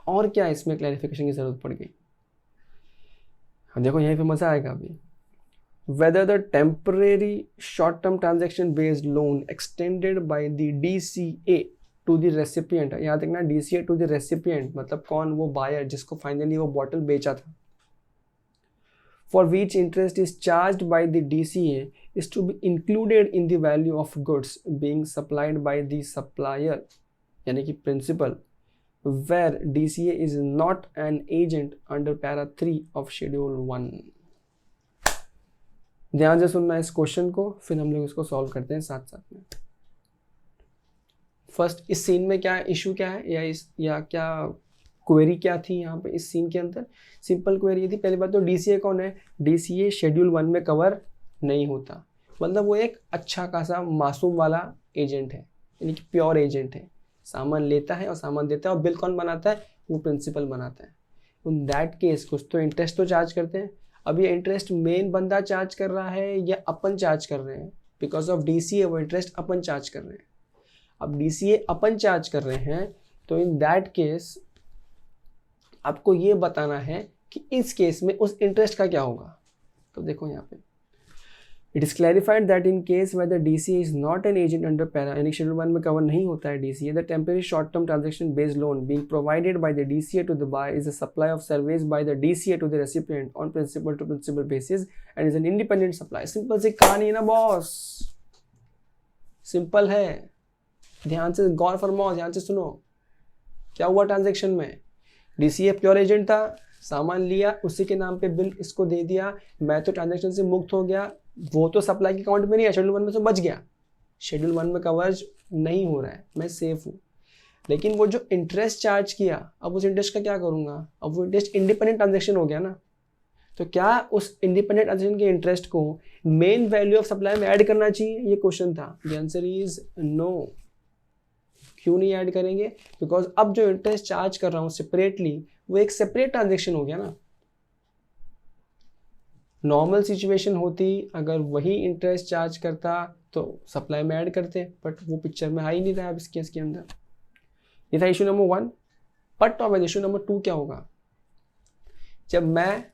और क्या इसमें क्लैरिफिकेशन की जरूरत पड़ गई? देखो यहीं पे मजा आएगा अभी। Whether the temporary short term transaction based loan extended by the DCA to the recipient, याद देखना DCA टू द रेसिपिएंट मतलब कौन, वो बायर जिसको फाइनली वो बॉटल बेचा था, for which interest is charged by the DCA is to be included in the value of goods being supplied by the supplier, यानी कि principal, where DCA is not an agent under para 3 of schedule 1। ध्यान से सुनना इस question को, फिर हम लोग इसको सॉल्व करते हैं साथ साथ में। फर्स्ट, इस सीन में क्या इशू क्या है, या क्या क्वेरी क्या थी यहाँ पे इस सीन के अंदर? सिंपल क्वेरी थी। पहली बात तो DCA कौन है? DCA शेड्यूल 1 में कवर नहीं होता, मतलब वो एक अच्छा खासा मासूम वाला एजेंट है, यानी कि प्योर एजेंट है। सामान लेता है और सामान देता है, और बिल कौन बनाता है? वो प्रिंसिपल बनाता है। इन दैट केस कुछ तो इंटरेस्ट तो चार्ज करते हैं। अब ये इंटरेस्ट मेन बंदा चार्ज कर रहा है या अपन चार्ज कर रहे हैं? बिकॉज ऑफ DCA वो इंटरेस्ट अपन चार्ज कर रहे हैं। अब DCA अपन चार्ज कर रहे हैं तो इन दैट केस आपको ये बताना है कि इस केस में उस इंटरेस्ट का क्या होगा। तो देखो यहाँ पे it is clarified that in case whether DCA is not an agent under para, यानी शेड्यूल 1 में कवर नहीं होता है DCA, the temporary short term transaction based loan being provided by the DCA to the buyer is a supply of service by the DCA to the recipient on principal to principal basis and is an independent supply. Simple सी कहानी है ना boss, simple है। ध्यान से गौर फरमाओ, ध्यान से सुनो। क्या हुआ ट्रांजैक्शन में? DCA प्योर एजेंट था, सामान लिया, उसी के नाम पे बिल इसको दे दिया, मैं तो ट्रांजैक्शन से मुक्त हो गया। वो तो सप्लाई के अकाउंट में नहीं है, शेड्यूल 1 में तो बच गया, शेड्यूल 1 में कवर्ज नहीं हो रहा है, मैं सेफ हूँ। लेकिन वो जो इंटरेस्ट चार्ज किया, अब उस इंटरेस्ट का क्या करूँगा? अब वो इंटरेस्ट इंडिपेंडेंट ट्रांजेक्शन हो गया ना, तो क्या उस इंडिपेंडेंट ट्रांजेक्शन के इंटरेस्ट को मेन वैल्यू ऑफ सप्लाई में ऐड करना चाहिए? ये क्वेश्चन था। The answer is no. क्यों नहीं ऐड करेंगे? बिकॉज अब जो इंटरेस्ट चार्ज कर रहा हूं सेपरेटली, वो एक सेपरेट ट्रांजेक्शन हो गया ना। नॉर्मल सिचुएशन होती, अगर वही इंटरेस्ट चार्ज करता तो सप्लाई में ऐड करते, बट वो पिक्चर में आ ही नहीं रहा है अब इस केस के अंदर। ये था इशू नंबर 1। बट अब इशू नंबर 2 क्या होगा? जब मैं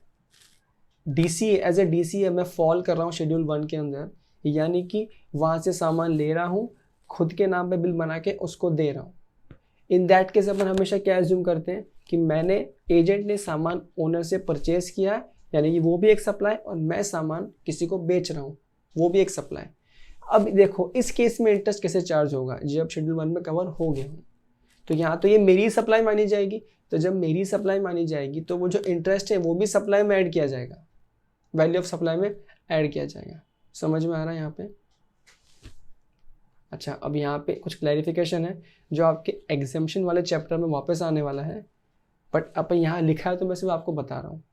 DCA एज ए DCA मैं फॉल कर रहा हूँ शेड्यूल 1 के अंदर, यानी कि वहां से सामान ले रहा हूँ, खुद के नाम पे बिल बना के उसको दे रहा हूँ। इन दैट केस अपन हमेशा क्या एज्यूम करते हैं कि मैंने, एजेंट ने सामान ओनर से परचेज किया, यानी कि वो भी एक सप्लाई, और मैं सामान किसी को बेच रहा हूँ, वो भी एक सप्लाई। अब देखो इस केस में इंटरेस्ट कैसे चार्ज होगा? जब शेड्यूल 1 में कवर हो गया हूँ तो यहाँ तो ये मेरी सप्लाई मानी जाएगी। तो जब मेरी सप्लाई मानी जाएगी तो वो जो इंटरेस्ट है वो भी सप्लाई में ऐड किया जाएगा, वैल्यू ऑफ सप्लाई में ऐड किया जाएगा। समझ में आ रहा है यहाँ पे? अच्छा, अब यहाँ पे कुछ क्लैरिफिकेशन है जो आपके एग्जाम्पशन वाले चैप्टर में वापस आने वाला है, बट अब यहाँ लिखा है तो मैं सिर्फ आपको बता रहा हूँ।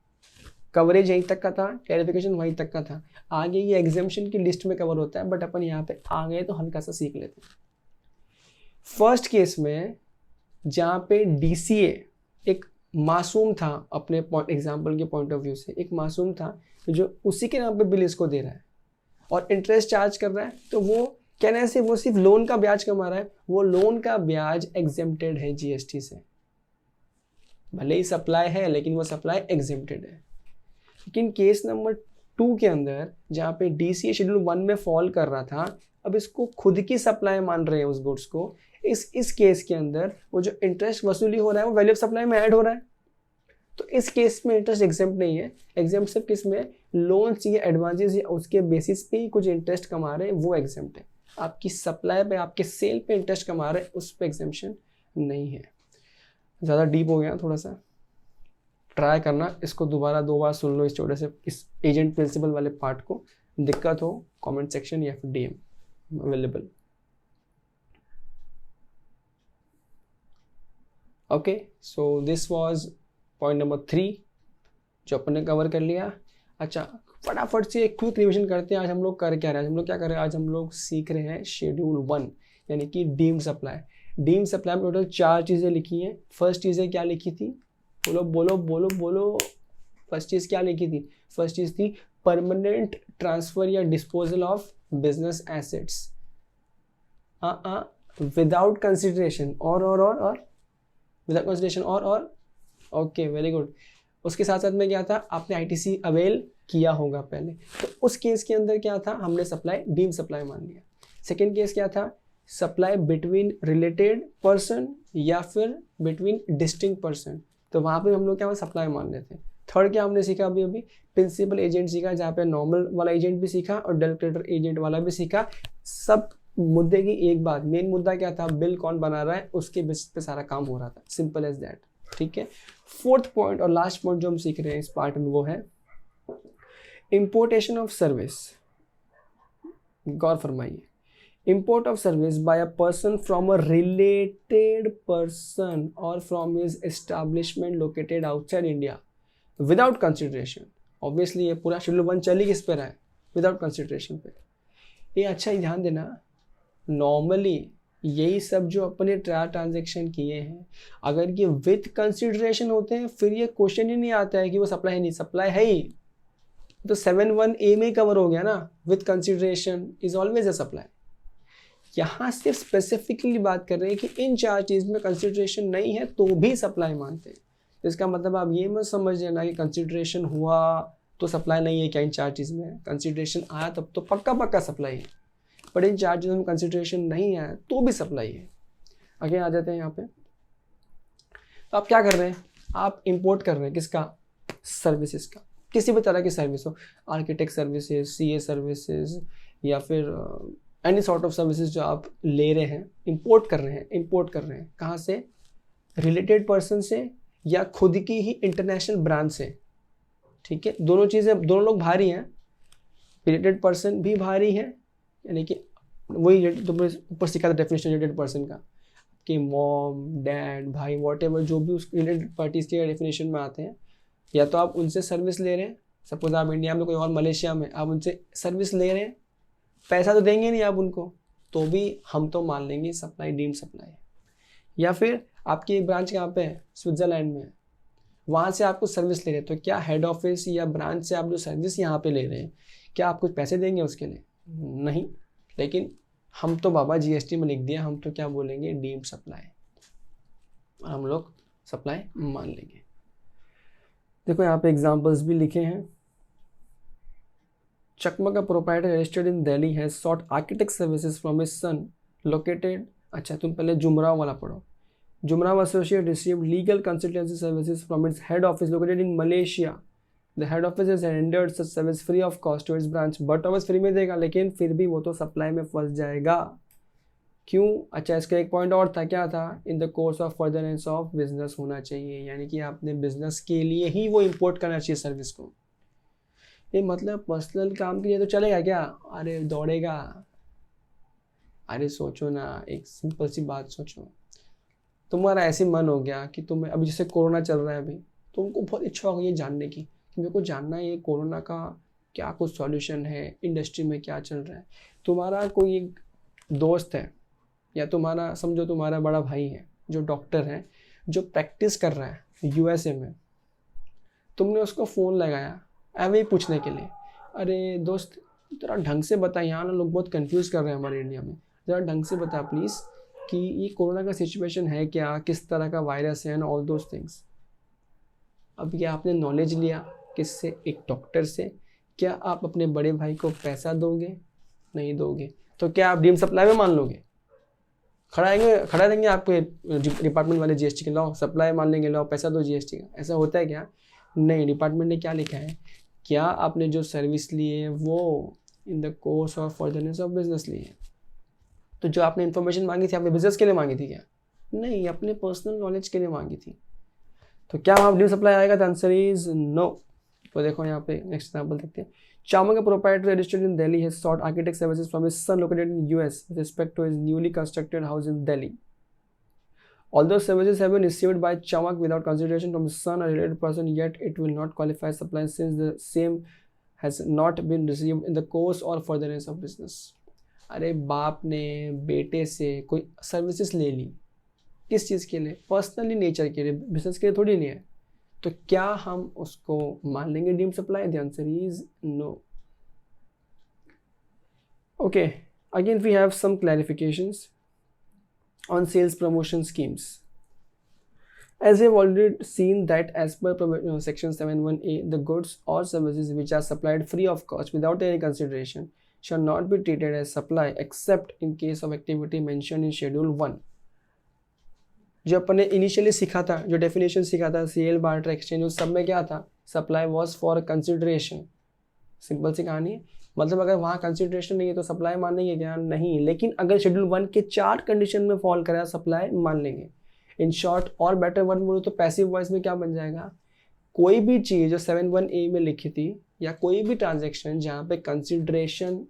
कवरेज यहीं तक का था, क्लैरिफिकेशन वहीं तक का था। आगे ये एग्जामिनेशन की लिस्ट में कवर होता है, बट अपन यहाँ पे आ गए तो हल्का सा सीख लेते हैं। फर्स्ट केस में जहाँ पे DCA एक मासूम था, अपने एग्जाम्पल के पॉइंट ऑफ व्यू से एक मासूम था जो उसी के नाम पे बिल इसको दे रहा है और इंटरेस्ट चार्ज कर रहा है, तो वो कहने से वो सिर्फ लोन का ब्याज कमा रहा है, वो लोन का ब्याज एग्जेम्प्टेड है GST से। भले ही सप्लाई है लेकिन वो सप्लाई एग्जेम्प्टेड है। लेकिन केस नंबर 2 के अंदर जहाँ पे DCA शेड्यूल 1 में फॉल कर रहा था, अब इसको खुद की सप्लाई मान रहे हैं उस गुड्स को। इस केस के अंदर वो जो इंटरेस्ट वसूली हो रहा है वो वैल्यू ऑफ सप्लाई में ऐड हो रहा है, तो इस केस में इंटरेस्ट एग्जेम्प्ट नहीं है। एग्जेम्प्ट सिर्फ किस में, लोन्स या एडवांसेस या उसके बेसिस पे ही कुछ इंटरेस्ट कमा रहे हैं वो एग्जेम्प्ट है। आपकी सप्लाई पे, आपके सेल पे इंटरेस्ट कमा रहे हैं उस पर एग्जेम्पशन नहीं है। ज़्यादा डीप हो गया थोड़ा सा, ट्राई करना इसको दोबारा 2 बार सुन लो इस छोटे से इस एजेंट प्रिंसिपल वाले पार्ट को। दिक्कत हो कमेंट सेक्शन या फिर DM available. Okay, so this was point number 3 जो अपन ने कवर कर लिया। अच्छा, फटाफट से एक क्विक रिविजन करते हैं। आज हम लोग कर क्या रहे हैं, हम लोग क्या कर रहे हैं, आज हम लोग सीख रहे हैं शेड्यूल 1 यानी कि डीम्ड सप्लाई। डीम्ड सप्लाई में टोटल 4 चीज़ें लिखी हैं। फर्स्ट चीज़ें क्या लिखी थी, बोलो बोलो बोलो बोलो। फर्स्ट चीज़ क्या लिखी थी, फर्स्ट चीज़ थी परमानेंट ट्रांसफ़र या disposal of business assets without consideration और विदाउट कंसिडरेशन और ओके, वेरी गुड। उसके साथ साथ में क्या था, आपने ITC अवेल किया होगा पहले, तो उस केस के अंदर क्या था, हमने सप्लाई डीम सप्लाई मान लिया। सेकेंड केस क्या था, सप्लाई बिटवीन रिलेटेड पर्सन या फिर बिटवीन डिस्टिंक्ट पर्सन, तो वहाँ पे हम लोग क्या सप्लाई मान लेते हैं। थर्ड क्या हमने सीखा अभी प्रिंसिपल एजेंट सीखा, जहाँ पे नॉर्मल वाला एजेंट भी सीखा और डेलिब्रेटर एजेंट वाला भी सीखा। सब मुद्दे की एक बात, मेन मुद्दा क्या था, बिल कौन बना रहा है उसके बेसिस पे सारा काम हो रहा था, सिंपल एज दैट। ठीक है, फोर्थ पॉइंट और लास्ट पॉइंट जो हम सीख रहे हैं इस पार्ट में वो है इंपोर्टेशन ऑफ सर्विस। गौर फरमाइए, import of service by a person from a related person or from his establishment located outside India without consideration। obviously ये पूरा शेड्यूल 1 चल ही किस पे रहा है, विदाउट कंसिडरेशन पे। ये अच्छा ही ध्यान देना, नॉर्मली यही सब जो अपने ट्रांजेक्शन किए हैं अगर ये विथ कंसिडरेशन होते हैं फिर ये क्वेश्चन ही नहीं आता है कि वो सप्लाई है, नहीं सप्लाई है ही, तो 7(1)(a) में कवर हो गया ना, with consideration is always a supply. यहाँ सिर्फ स्पेसिफिकली बात कर रहे हैं कि इन 4 चीज़ में कंसिडरेशन नहीं है तो भी सप्लाई मानते हैं। इसका मतलब आप ये मत समझ लेना कि कंसिडरेशन हुआ तो सप्लाई नहीं है, क्या इन 4 चीज़ में कंसिडरेशन आया तब तो पक्का सप्लाई है, बट इन 4 चीज़ों में कंसिडरेशन नहीं आया तो भी सप्लाई है। आगे आ जाते हैं यहाँ पे, तो आप क्या कर रहे हैं, आप इंपोर्ट कर रहे हैं किसका, सर्विसेज का, किसी भी तरह की सर्विस हो, आर्किटेक्ट सर्विसेज, CA सर्विसेज या फिर एनी सॉर्ट ऑफ सर्विसेज जो आप ले रहे हैं, इंपोर्ट कर रहे हैं कहाँ से, रिलेटेड पर्सन से या खुद की ही इंटरनेशनल ब्रांच से। ठीक है, दोनों चीज़ें, दोनों लोग भारी हैं, रिलेटेड पर्सन भी भारी है, यानी कि वही तुमने ऊपर सीखा था डेफिनेशन रिलेटेड पर्सन का कि मॉम, डैड, भाई, वॉटेवर जो भी उस रिलेटेड पार्टीज़ के डेफिनेशन में आते हैं, या तो आप उनसे सर्विस ले रहे हैं, सपोज आप इंडिया में कोई और मलेशिया में आप उनसे सर्विस ले रहे हैं, पैसा तो देंगे नहीं आप उनको, तो भी हम तो मान लेंगे सप्लाई डीम्ड सप्लाई। या फिर आपकी एक ब्रांच कहाँ पे है, स्विट्ज़रलैंड में, वहाँ से आपको सर्विस ले रहे हैं, तो क्या हेड ऑफिस या ब्रांच से आप जो सर्विस यहाँ पे ले रहे हैं क्या आप कुछ पैसे देंगे उसके लिए, नहीं, लेकिन हम तो बाबा GST में लिख दिया, हम तो क्या बोलेंगे, डीम्ड सप्लाई, हम लोग सप्लाई मान लेंगे। देखो यहाँ पे एग्जाम्पल्स भी लिखे हैं। चकमा का proprietor registered in Delhi has sought architect services from his son located, अच्छा तुम पहले जुमराव वाला पढ़ो, Jumrao associate received legal consultancy services from its head office located in Malaysia. The head office is rendered such service free of cost to its branch, but office free में देगा लेकिन फिर भी वो तो सप्लाई में फंस जाएगा। क्यों, अच्छा इसका एक पॉइंट और था, क्या था, इन the course of furtherance of business होना चाहिए, यानी कि आपने बिजनेस के लिए ही वो इंपोर्ट करना चाहिए सर्विस को। ये मतलब पर्सनल काम के लिए तो चलेगा क्या, अरे दौड़ेगा, अरे सोचो ना, एक सिंपल सी बात सोचो, तुम्हारा ऐसे मन हो गया कि तुम्हें अभी जैसे कोरोना चल रहा है, अभी तुमको बहुत इच्छा हो गई है जानने की कि मेरे को जानना है ये कोरोना का क्या कुछ सॉल्यूशन है, इंडस्ट्री में क्या चल रहा है। तुम्हारा कोई एक दोस्त है या तुम्हारा समझो तुम्हारा बड़ा भाई है जो डॉक्टर है, जो प्रैक्टिस कर रहा है यूएसए में, तुमने उसको फ़ोन लगाया ऐवे ही पूछने के लिए, अरे दोस्त ज़रा ढंग से बता, यहाँ ना लोग बहुत कंफ्यूज कर रहे हैं हमारे इंडिया में, ज़रा ढंग से बता प्लीज़ कि ये कोरोना का सिचुएशन है क्या, किस तरह का वायरस है एंड ऑल दोज थिंग्स। अब ये आपने नॉलेज लिया किससे? एक डॉक्टर से। क्या आप अपने बड़े भाई को पैसा दोगे? नहीं दोगे। तो क्या आप डीम सप्लाई में मान लोगे? खड़ा रहेंगे आपके डिपार्टमेंट वाले जीएसटी के, लाओ सप्लाई मान लेंगे, लाओ पैसा दो जीएसटी का। ऐसा होता है क्या? नहीं। डिपार्टमेंट ने क्या लिखा है, क्या आपने जो सर्विस ली है वो in the course of furtherness of business ली है। तो जो आपने इन्फॉर्मेशन मांगी थी, आपने बिजनेस के लिए मांगी थी क्या? नहीं, अपने पर्सनल नॉलेज के लिए मांगी थी। तो क्या वहाँ ड्यू सप्लाई आएगा? The answer is no. तो देखो यहाँ पे नेक्स्ट एग्जाम्पल देखते हैं। Chowma, a proprietor registered in Delhi, has sought architect services from his son located in US with respect to his newly constructed house in Delhi. Although services have been received by Chowma without consideration from his son or related person, yet it will not qualify as supply since the same has not been received in the course or furtherance of business. अरे बाप ने बेटे से कोई services ले ली, किस चीज़ के लिए? पर्सनली नेचर के लिए, बिजनेस के लिए थोड़ी नहीं है। तो क्या हम उसको मान लेंगे deem supply? The answer is no. Okay, again we have some clarifications on sales promotion schemes. As we have already seen that as per section 71A, the goods or services which are supplied free of cost without any consideration shall not be treated as supply except in case of activity mentioned in schedule 1. जो अपन ने initially सीखा था, जो definition सीखा था cell barter exchange, उस सब में क्या था? Supply was for consideration. Simple सी कहानी है। मतलब अगर वहाँ कंसिडरेशन नहीं है तो सप्लाई मान लेंगे क्या? नहीं। लेकिन अगर शेड्यूल 1 के 4 कंडीशन में फॉल करा, सप्लाई मान लेंगे। इन शॉर्ट और बेटर वर्ड बोलो तो पैसिव वॉइस में क्या बन जाएगा? कोई भी चीज़ जो 71A में लिखी थी या कोई भी ट्रांजेक्शन जहाँ पे कंसिडरेशन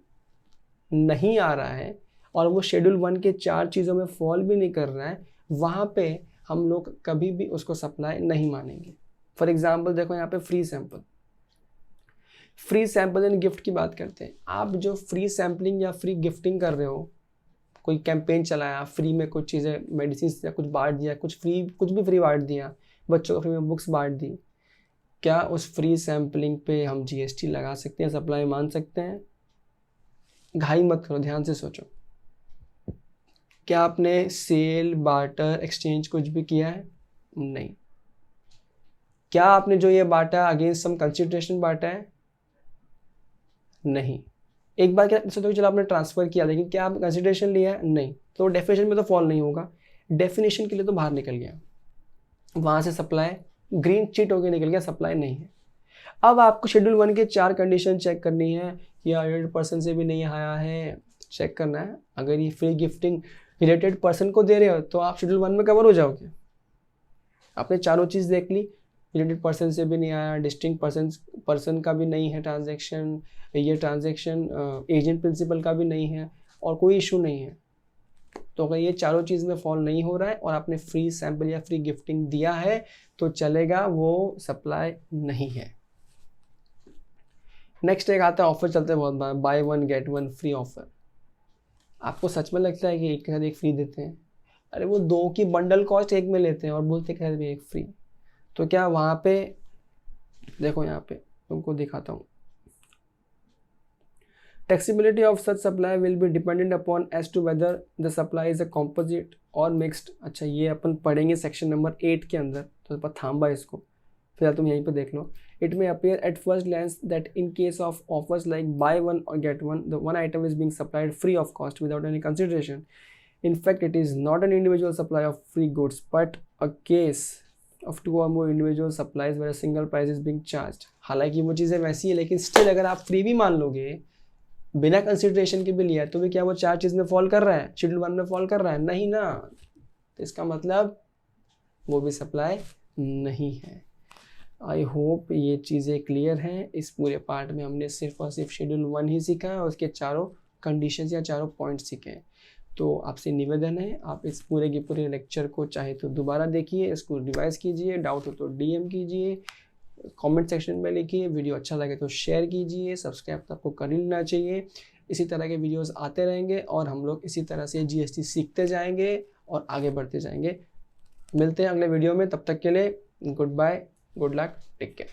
नहीं आ रहा है और वो शेड्यूल 1 के 4 चीज़ों में फॉल भी नहीं कर रहा है, वहाँ पे हम लोग कभी भी उसको सप्लाई नहीं मानेंगे। फॉर एग्जाम्पल देखो यहाँ पे free sample, free sample and gift की बात करते हैं। आप जो फ्री सैम्पलिंग या फ्री गिफ्टिंग कर रहे हो, कोई कैंपेन चलाया, फ्री में कुछ चीज़ें मेडिसिन या कुछ बांट दिया, कुछ भी फ्री बांट दिया, बच्चों को फ्री में बुक्स बांट दी, क्या उस फ्री सैम्पलिंग पे हम जीएसटी लगा सकते हैं, सप्लाई मान सकते हैं? घाई मत करो, ध्यान से सोचो। क्या आपने सेल बार्टर एक्सचेंज कुछ भी किया है? नहीं। क्या आपने जो ये बांटा अगेंस्ट सम कंसिडरेशन बांटा है? नहीं। एक बार क्या सोचो, चलो आपने ट्रांसफर किया, लेकिन क्या आप कंसिडरेशन लिया है? नहीं। तो डेफिनेशन में तो फॉल नहीं होगा। डेफिनेशन के लिए तो बाहर निकल गया, वहां से सप्लाई ग्रीन चिट होकर निकल गया, सप्लाई नहीं है। अब आपको शेड्यूल 1 के 4 कंडीशन चेक करनी है, या 100% से भी नहीं आया है, चेक करना है। अगर ये फ्री गिफ्टिंग रिलेटेड पर्सन को दे रहे हो तो आप शेड्यूल 1 में कवर हो जाओगे। आपने चारों चीज़ देख ली, रिलेटेड पर्सन से भी नहीं आया, डिस्टिंक्ट पर्सन का भी नहीं है ट्रांजैक्शन, ये ट्रांजैक्शन एजेंट प्रिंसिपल का भी नहीं है, और कोई इशू नहीं है। तो अगर ये चारों चीज़ में फॉल नहीं हो रहा है और आपने फ्री सैंपल या फ्री गिफ्टिंग दिया है तो चलेगा, वो सप्लाई नहीं है। नेक्स्ट एक आता है, ऑफर चलते हैं बहुत बार, बाय 1 गेट 1 फ्री ऑफर। आपको सच में लगता है कि एक के साथ एक फ्री देते हैं? अरे वो 2 की बंडल कॉस्ट एक में लेते हैं और बोलते हैं कि एक फ्री। तो क्या वहाँ पे देखो, यहाँ पे तुमको दिखाता हूँ, taxability of such supply will be dependent upon as to whether the supply is a composite और मिक्स्ड। अच्छा, ये अपन पढ़ेंगे सेक्शन नंबर 8 के अंदर, तो थांबा इसको, फिलहाल तुम यहीं पे देख लो। It may appear at first glance that in case of offers like buy 1 और get 1, the one item is being supplied free of cost without any consideration. In fact, it is not an individual supply of free goods, but a case of 2 or more individual supplies where a single price is being charged. हालांकि वो चीज़ें वैसी है, लेकिन still अगर आप free भी मान लोगे, बिना कंसिडरेशन के भी लिया, तो भी क्या वो 4 चीज़ में फॉल कर रहा है, शेड्यूल 1 में फॉल कर रहा है? नहीं ना। तो इसका मतलब वो भी सप्लाई नहीं है। आई होप ये चीज़ें क्लियर हैं। इस पूरे पार्ट में हमने सिर्फ और सिर्फ शेड्यूल 1 ही सीखा है और उसके चारों कंडीशंस या चारों पॉइंट्स सीखे हैं। तो आपसे निवेदन है, आप इस पूरे के पूरे लेक्चर को चाहे तो दोबारा देखिए, इसको रिवाइज कीजिए, डाउट हो तो DM कीजिए, कमेंट सेक्शन में लिखिए। वीडियो अच्छा लगे तो शेयर कीजिए, सब्सक्राइब तो आपको कर ही लेना चाहिए। इसी तरह के वीडियोस आते रहेंगे और हम लोग इसी तरह से GST सीखते जाएंगे और आगे बढ़ते जाएंगे। मिलते हैं अगले वीडियो में, तब तक के लिए good bye, good luck, take care.